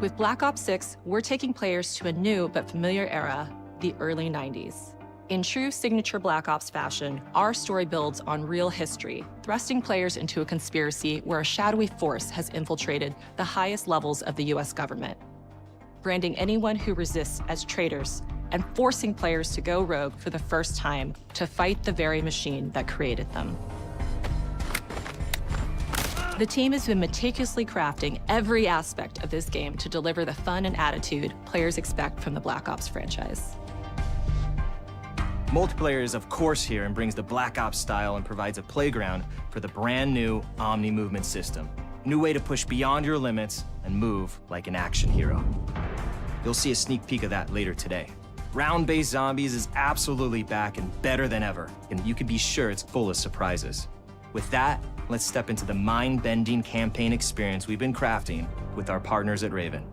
With Black Ops 6, we're taking players to a new but familiar era, the early 90s. In true signature Black Ops fashion, our story builds on real history, thrusting players into a conspiracy where a shadowy force has infiltrated the highest levels of the US government, branding anyone who resists as traitors and forcing players to go rogue for the first time to fight the very machine that created them. The team has been meticulously crafting every aspect of this game to deliver the fun and attitude players expect from the Black Ops franchise. Multiplayer is of course here and brings the Black Ops style and provides a playground for the brand new Omni movement system. New way to push beyond your limits and move like an action hero. You'll see a sneak peek of that later today. Round-based zombies is absolutely back and better than ever, and you can be sure it's full of surprises. With that, let's step into the mind-bending campaign experience we've been crafting with our partners at Raven.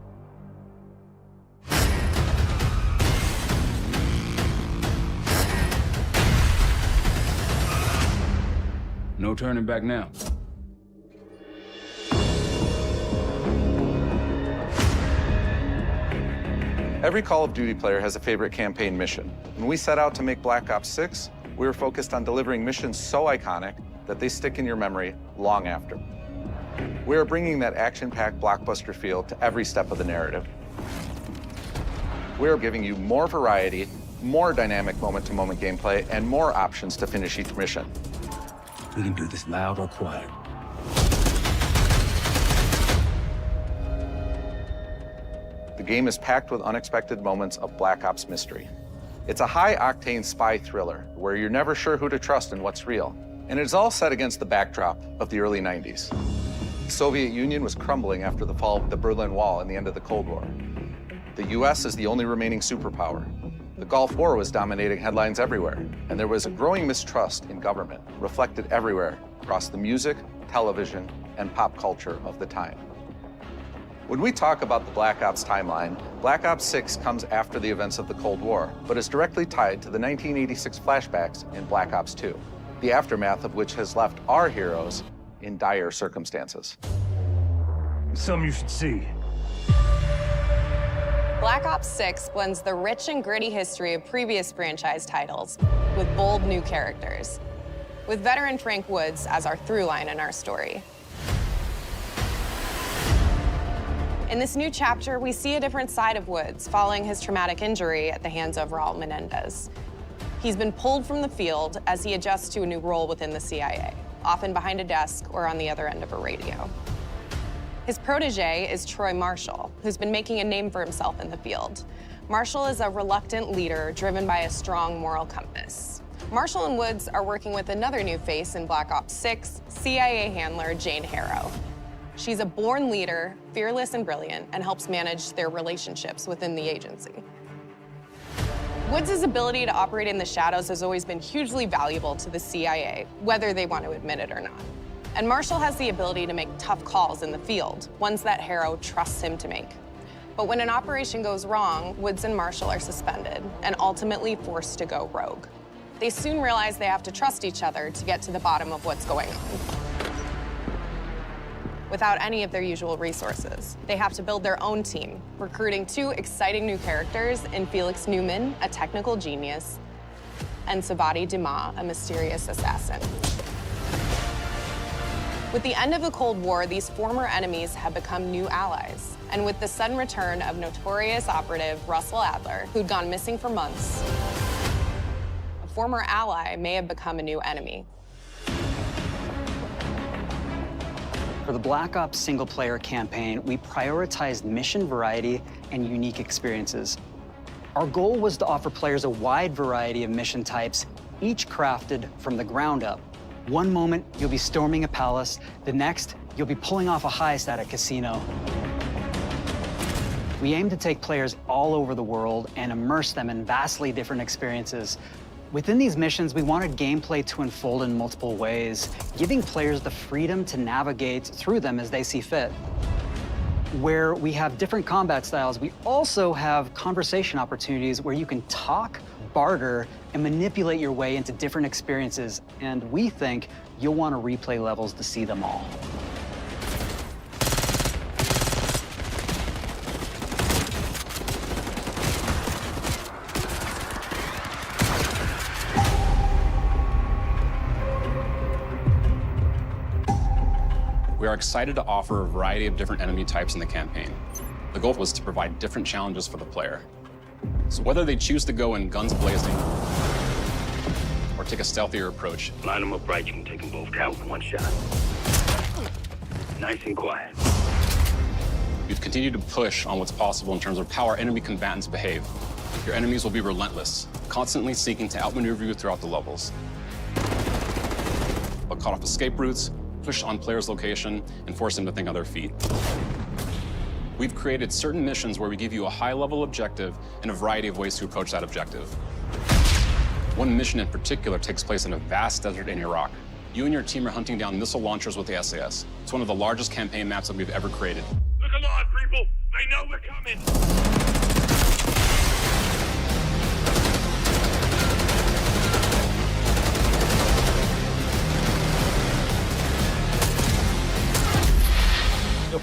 No turning back now. Every Call of Duty player has a favorite campaign mission. When we set out to make Black Ops 6, we were focused on delivering missions so iconic that they stick in your memory long after. We are bringing that action-packed blockbuster feel to every step of the narrative. We are giving you more variety, more dynamic moment-to-moment gameplay, and more options to finish each mission. We can do this loud or quiet. The game is packed with unexpected moments of Black Ops mystery. It's a high-octane spy thriller where you're never sure who to trust and what's real. And it's all set against the backdrop of the early 90s. The Soviet Union was crumbling after the fall of the Berlin Wall and the end of the Cold War. The US is the only remaining superpower. The Gulf War was dominating headlines everywhere, and there was a growing mistrust in government, reflected everywhere across the music, television, and pop culture of the time. When we talk about the Black Ops timeline, Black Ops 6 comes after the events of the Cold War, but is directly tied to the 1986 flashbacks in Black Ops 2, the aftermath of which has left our heroes in dire circumstances. Something you should see. Black Ops 6 blends the rich and gritty history of previous franchise titles with bold new characters, with veteran Frank Woods as our through line in our story. In this new chapter, we see a different side of Woods following his traumatic injury at the hands of Raul Menendez. He's been pulled from the field as he adjusts to a new role within the CIA, often behind a desk or on the other end of a radio. His protege is Troy Marshall, who's been making a name for himself in the field. Marshall is a reluctant leader driven by a strong moral compass. Marshall and Woods are working with another new face in Black Ops 6, CIA handler Jane Harrow. She's a born leader, fearless and brilliant, and helps manage their relationships within the agency. Woods' ability to operate in the shadows has always been hugely valuable to the CIA, whether they want to admit it or not. And Marshall has the ability to make tough calls in the field, ones that Harrow trusts him to make. But when an operation goes wrong, Woods and Marshall are suspended and ultimately forced to go rogue. They soon realize they have to trust each other to get to the bottom of what's going on. Without any of their usual resources, they have to build their own team, recruiting two exciting new characters in Felix Newman, a technical genius, and Savati Dumas, a mysterious assassin. With the end of the Cold War, these former enemies have become new allies. And with the sudden return of notorious operative Russell Adler, who'd gone missing for months, a former ally may have become a new enemy. For the Black Ops single-player campaign, we prioritized mission variety and unique experiences. Our goal was to offer players a wide variety of mission types, each crafted from the ground up. One moment, you'll be storming a palace. The next, you'll be pulling off a heist at a casino. We aim to take players all over the world and immerse them in vastly different experiences. Within these missions, we wanted gameplay to unfold in multiple ways, giving players the freedom to navigate through them as they see fit. Where we have different combat styles, we also have conversation opportunities where you can talk, barter, and manipulate your way into different experiences. And we think you'll want to replay levels to see them all. We are excited to offer a variety of different enemy types in the campaign. The goal was to provide different challenges for the player. So whether they choose to go in guns blazing or take a stealthier approach. Line them up right, you can take them both down with one shot. Nice and quiet. We've continued to push on what's possible in terms of how our enemy combatants behave. Your enemies will be relentless, constantly seeking to outmaneuver you throughout the levels. They'll cut off escape routes, push on players' location, and force them to think on their feet. We've created certain missions where we give you a high-level objective and a variety of ways to approach that objective. One mission in particular takes place in a vast desert in Iraq. You and your team are hunting down missile launchers with the SAS. It's one of the largest campaign maps that we've ever created. Look alive, people! They know we're coming!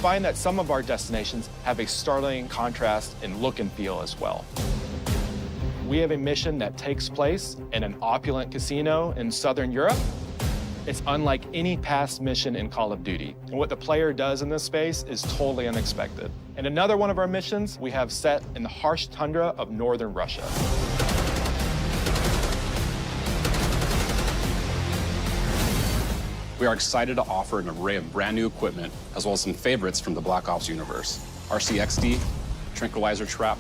find that some of our destinations have a startling contrast in look and feel as well. We have a mission that takes place in an opulent casino in Southern Europe. It's unlike any past mission in Call of Duty. And what the player does in this space is totally unexpected. And another one of our missions we have set in the harsh tundra of northern Russia. We are excited to offer an array of brand new equipment, as well as some favorites from the Black Ops universe. RCXD, Tranquilizer Trap,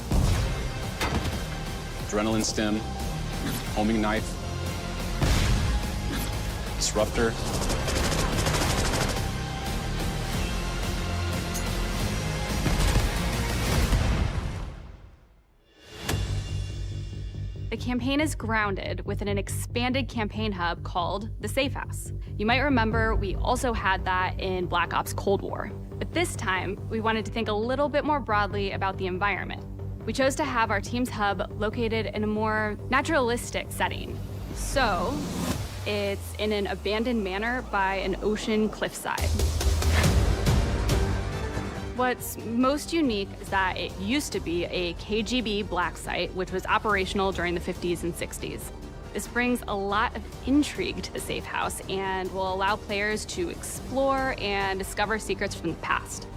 Adrenaline Stim, Homing Knife, Disruptor, The campaign is grounded within an expanded campaign hub called the Safe House. You might remember we also had that in Black Ops Cold War. But this time, we wanted to think a little bit more broadly about the environment. We chose to have our team's hub located in a more naturalistic setting. So, it's in an abandoned manor by an ocean cliffside. What's most unique is that it used to be a KGB black site, which was operational during the 50s and 60s. This brings a lot of intrigue to the Safe House and will allow players to explore and discover secrets from the past.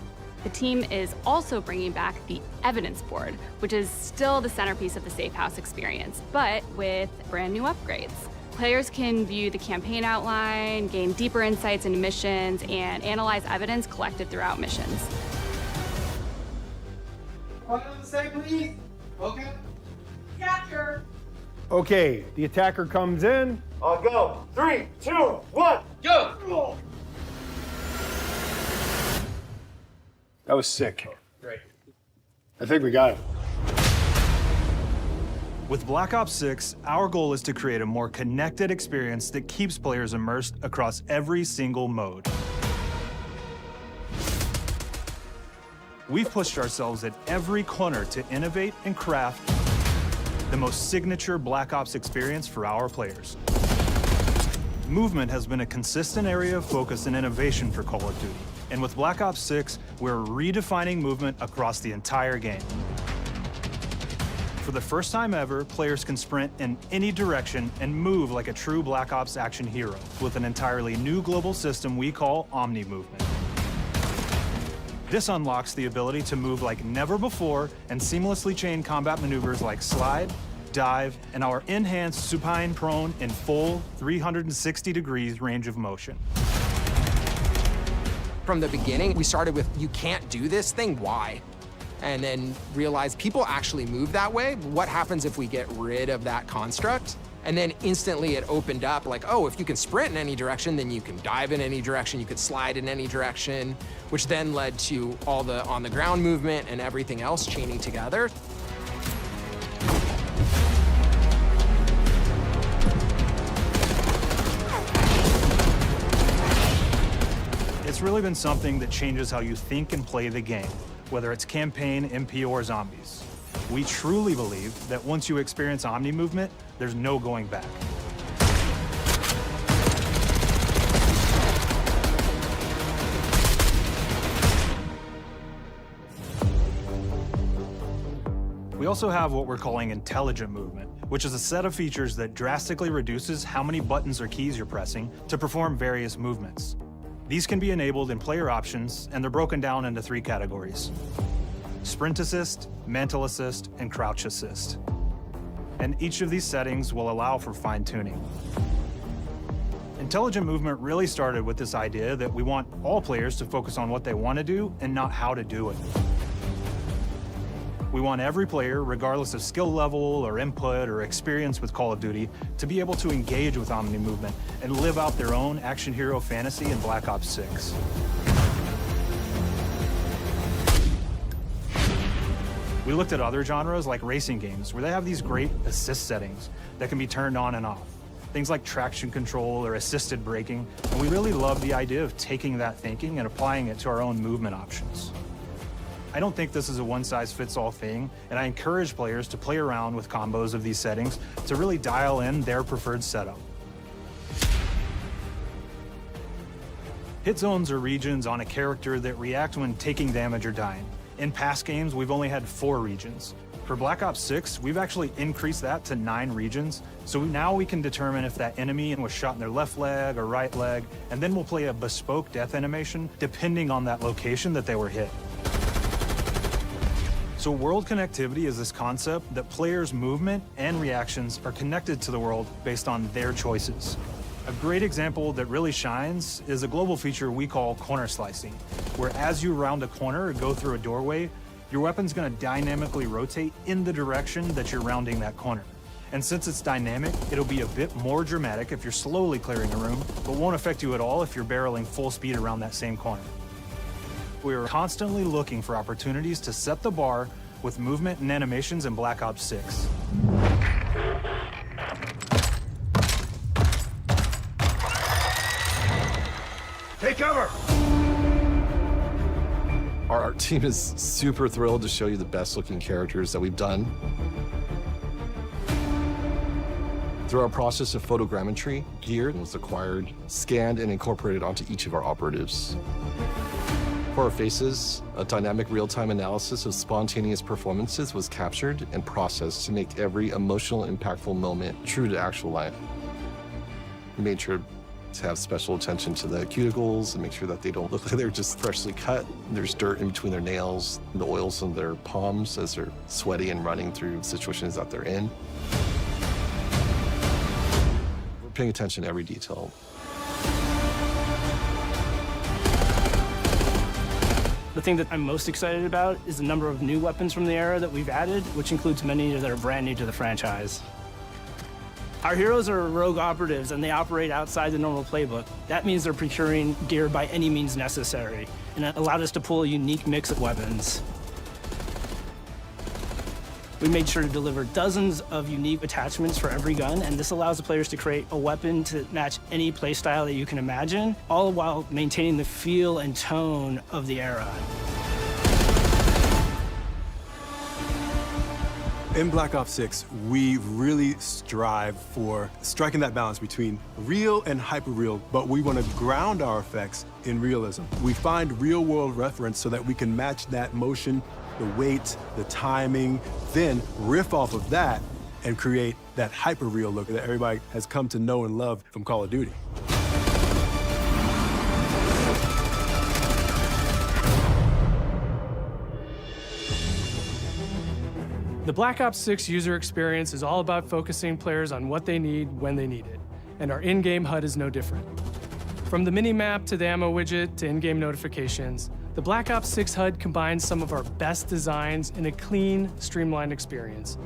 The team is also bringing back the Evidence Board, which is still the centerpiece of the Safe House experience, but with brand new upgrades. Players can view the campaign outline, gain deeper insights into missions, and analyze evidence collected throughout missions. What does it say, please? Okay. Capture. Okay, the attacker comes in. I'll go. 3, 2, 1, go! That was sick. Great. I think we got it. With Black Ops 6, our goal is to create a more connected experience that keeps players immersed across every single mode. We've pushed ourselves at every corner to innovate and craft the most signature Black Ops experience for our players. Movement has been a consistent area of focus and innovation for Call of Duty. And with Black Ops 6, we're redefining movement across the entire game. For the first time ever, players can sprint in any direction and move like a true Black Ops action hero with an entirely new global system we call Omni Movement. This unlocks the ability to move like never before and seamlessly chain combat maneuvers like slide, dive, and our enhanced supine prone in full 360 degrees range of motion. From the beginning, we started with, you can't do this thing, why? And then realized people actually move that way. What happens if we get rid of that construct? And then instantly it opened up like, oh, if you can sprint in any direction, then you can dive in any direction, you could slide in any direction, which then led to all the on-the-ground movement and everything else chaining together. It's really been something that changes how you think and play the game, whether it's campaign, MP, or zombies. We truly believe that once you experience Omni Movement, there's no going back. We also have what we're calling Intelligent Movement, which is a set of features that drastically reduces how many buttons or keys you're pressing to perform various movements. These can be enabled in player options, and they're broken down into 3 categories: Sprint Assist, Mantle Assist, and Crouch Assist. And each of these settings will allow for fine-tuning. Intelligent Movement really started with this idea that we want all players to focus on what they want to do and not how to do it. We want every player, regardless of skill level or input or experience with Call of Duty, to be able to engage with Omni Movement and live out their own action hero fantasy in Black Ops 6. We looked at other genres like racing games, where they have these great assist settings that can be turned on and off. Things like traction control or assisted braking, and we really love the idea of taking that thinking and applying it to our own movement options. I don't think this is a one-size-fits-all thing, and I encourage players to play around with combos of these settings to really dial in their preferred setup. Hit zones are regions on a character that react when taking damage or dying. In past games, we've only had 4 regions. For Black Ops 6, we've actually increased that to 9 regions, so now we can determine if that enemy was shot in their left leg or right leg, and then we'll play a bespoke death animation depending on that location that they were hit. So world connectivity is this concept that players' movement and reactions are connected to the world based on their choices. A great example that really shines is a global feature we call corner slicing, where as you round a corner or go through a doorway, your weapon's gonna dynamically rotate in the direction that you're rounding that corner. And since it's dynamic, it'll be a bit more dramatic if you're slowly clearing a room, but won't affect you at all if you're barreling full speed around that same corner. We are constantly looking for opportunities to set the bar with movement and animations in Black Ops 6. Take cover! Our art team is super thrilled to show you the best looking characters that we've done. Through our process of photogrammetry, gear was acquired, scanned, and incorporated onto each of our operatives. For our faces, a dynamic real-time analysis of spontaneous performances was captured and processed to make every emotional, impactful moment true to actual life. We made sure to have special attention to the cuticles and make sure that they don't look like they're just freshly cut. There's dirt in between their nails, the oils on their palms as they're sweaty and running through situations that they're in. We're paying attention to every detail. The thing that I'm most excited about is the number of new weapons from the era that we've added, which includes many that are brand new to the franchise. Our heroes are rogue operatives, and they operate outside the normal playbook. That means they're procuring gear by any means necessary, and it allowed us to pull a unique mix of weapons. We made sure to deliver dozens of unique attachments for every gun, and this allows the players to create a weapon to match any playstyle that you can imagine, all while maintaining the feel and tone of the era. In Black Ops 6, we really strive for striking that balance between real and hyper-real, but we want to ground our effects in realism. We find real-world reference so that we can match that motion, the weight, the timing, then riff off of that and create that hyper-real look that everybody has come to know and love from Call of Duty. The Black Ops 6 user experience is all about focusing players on what they need when they need it, and our in-game HUD is no different. From the mini-map to the ammo widget to in-game notifications, the Black Ops 6 HUD combines some of our best designs in a clean, streamlined experience.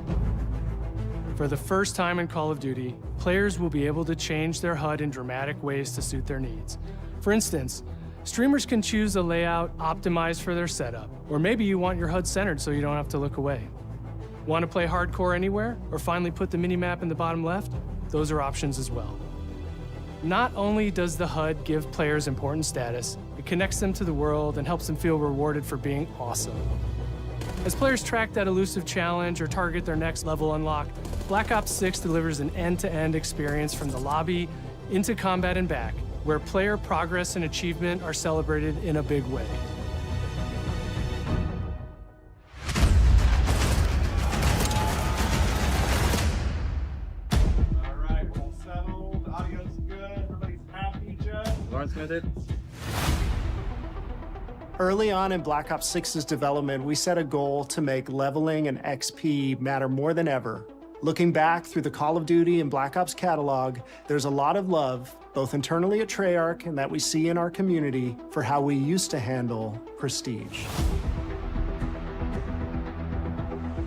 For the first time in Call of Duty, players will be able to change their HUD in dramatic ways to suit their needs. For instance, streamers can choose a layout optimized for their setup, or maybe you want your HUD centered so you don't have to look away. Want to play hardcore anywhere, or finally put the minimap in the bottom left? Those are options as well. Not only does the HUD give players important status, it connects them to the world and helps them feel rewarded for being awesome. As players track that elusive challenge or target their next level unlock, Black Ops 6 delivers an end-to-end experience from the lobby into combat and back, where player progress and achievement are celebrated in a big way. Early on in Black Ops 6's development, we set a goal to make leveling and XP matter more than ever. Looking back through the Call of Duty and Black Ops catalog, there's a lot of love, both internally at Treyarch and that we see in our community, for how we used to handle prestige.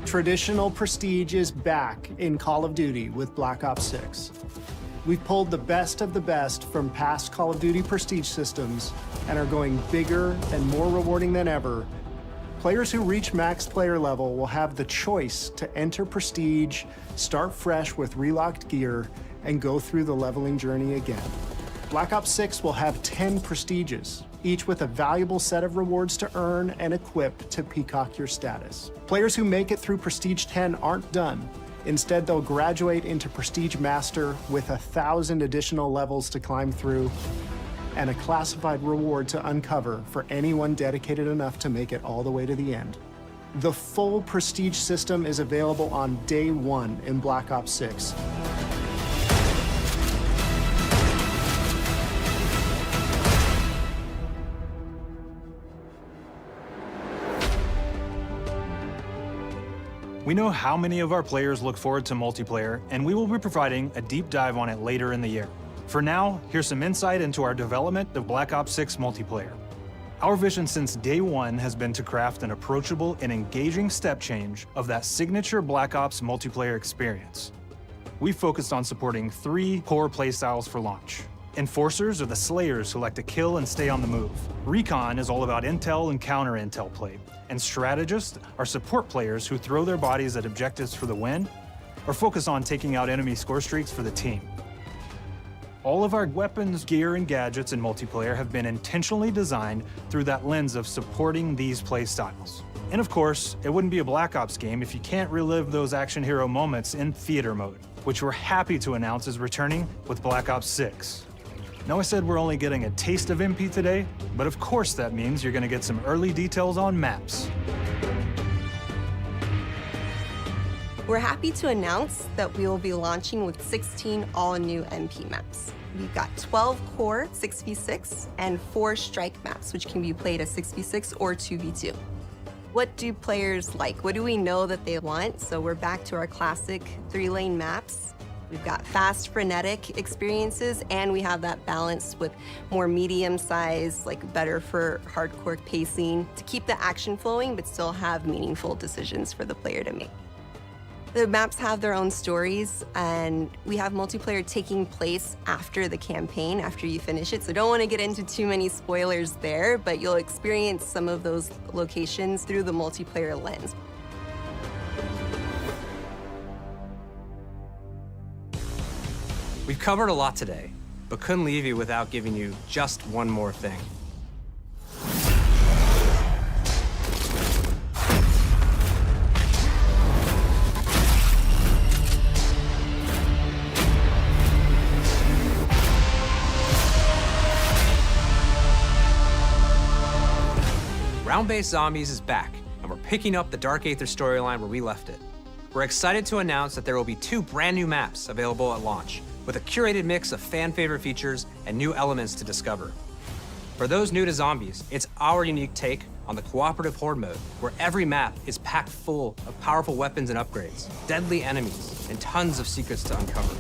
Traditional prestige is back in Call of Duty with Black Ops 6. We've pulled the best of the best from past Call of Duty prestige systems and are going bigger and more rewarding than ever. Players who reach max player level will have the choice to enter prestige, start fresh with relocked gear, and go through the leveling journey again. Black Ops 6 will have 10 prestiges, each with a valuable set of rewards to earn and equip to peacock your status. Players who make it through Prestige 10 aren't done. Instead, they'll graduate into Prestige Master with 1,000 additional levels to climb through. and a classified reward to uncover for anyone dedicated enough to make it all the way to the end. The full Prestige system is available on day one in Black Ops 6. We know how many of our players look forward to multiplayer, and we will be providing a deep dive on it later in the year. For now, here's some insight into our development of Black Ops 6 multiplayer. Our vision since day one has been to craft an approachable and engaging step change of that signature Black Ops multiplayer experience. We focused on supporting 3 core playstyles for launch. Enforcers are the slayers who like to kill and stay on the move. Recon is all about intel and counter-intel play. And strategists are support players who throw their bodies at objectives for the win or focus on taking out enemy score streaks for the team. All of our weapons, gear, and gadgets in multiplayer have been intentionally designed through that lens of supporting these play styles. And of course, it wouldn't be a Black Ops game if you can't relive those action hero moments in theater mode, which we're happy to announce is returning with Black Ops 6. Now, I said we're only getting a taste of MP today, but of course that means you're gonna get some early details on maps. We're happy to announce that we will be launching with 16 all-new MP maps. We've got 12 core 6v6 and 4 strike maps, which can be played as 6v6 or 2v2. What do players like? What do we know that they want? So we're back to our classic 3-lane maps. We've got fast, frenetic experiences, and we have that balance with more medium-sized, like better for hardcore pacing to keep the action flowing, but still have meaningful decisions for the player to make. The maps have their own stories, and we have multiplayer taking place after the campaign, after you finish it. So don't want to get into too many spoilers there, but you'll experience some of those locations through the multiplayer lens. We've covered a lot today, but couldn't leave you without giving you just one more thing. Round-Based Zombies is back, and we're picking up the Dark Aether storyline where we left it. We're excited to announce that there will be 2 brand new maps available at launch, with a curated mix of fan-favorite features and new elements to discover. For those new to Zombies, it's our unique take on the cooperative horde mode, where every map is packed full of powerful weapons and upgrades, deadly enemies, and tons of secrets to uncover.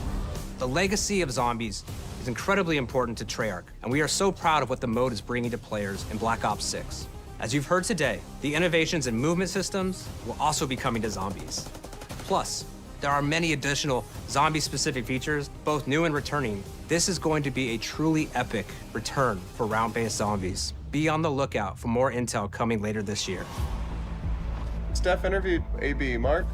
The legacy of Zombies is incredibly important to Treyarch, and we are so proud of what the mode is bringing to players in Black Ops 6. As you've heard today, the innovations in movement systems will also be coming to Zombies. Plus, there are many additional zombie-specific features, both new and returning. This is going to be a truly epic return for round-based zombies. Be on the lookout for more intel coming later this year. Steph interviewed AB. Mark?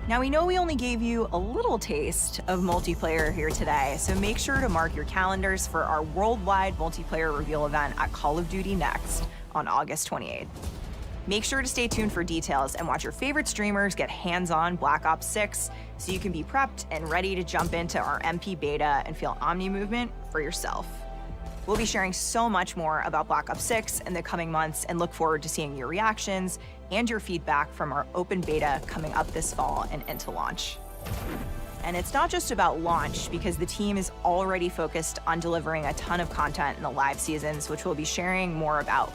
Now, we know we only gave you a little taste of multiplayer here today, so make sure to mark your calendars for our worldwide multiplayer reveal event at Call of Duty Next on August 28th. Make sure to stay tuned for details and watch your favorite streamers get hands-on Black Ops 6 so you can be prepped and ready to jump into our MP beta and feel Omni movement for yourself. We'll be sharing so much more about Black Ops 6 in the coming months and look forward to seeing your reactions and your feedback from our open beta coming up this fall and into launch. And it's not just about launch, because the team is already focused on delivering a ton of content in the live seasons, which we'll be sharing more about.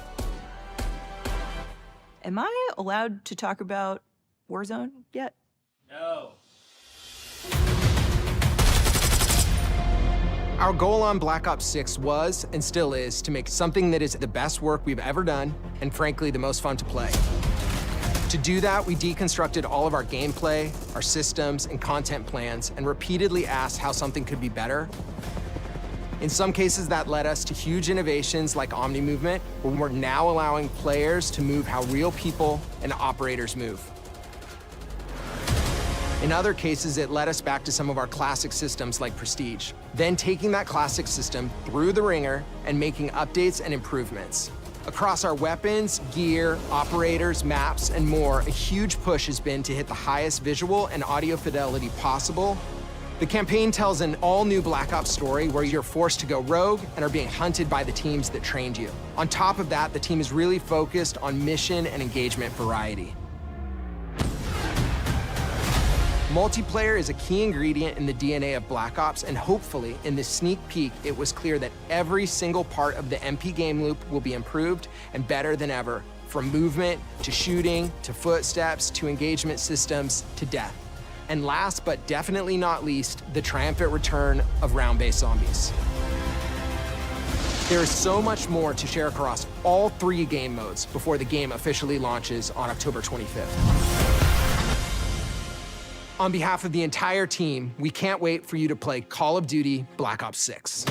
Am I allowed to talk about Warzone yet? No. Our goal on Black Ops 6 was, and still is, to make something that is the best work we've ever done, and frankly, the most fun to play. To do that, we deconstructed all of our gameplay, our systems, and content plans, and repeatedly asked how something could be better. In some cases, that led us to huge innovations like Omni Movement, where we're now allowing players to move how real people and operators move. In other cases, it led us back to some of our classic systems like Prestige, then taking that classic system through the ringer and making updates and improvements. Across our weapons, gear, operators, maps, and more, a huge push has been to hit the highest visual and audio fidelity possible The campaign tells an all-new Black Ops story where you're forced to go rogue and are being hunted by the teams that trained you. On top of that, the team is really focused on mission and engagement variety. Multiplayer is a key ingredient in the DNA of Black Ops, and hopefully, in this sneak peek, it was clear that every single part of the MP game loop will be improved and better than ever, from movement, to shooting, to footsteps, to engagement systems, to death. And last but definitely not least, the triumphant return of round-based zombies. There is so much more to share across all 3 game modes before the game officially launches on October 25th. On behalf of the entire team, we can't wait for you to play Call of Duty Black Ops 6.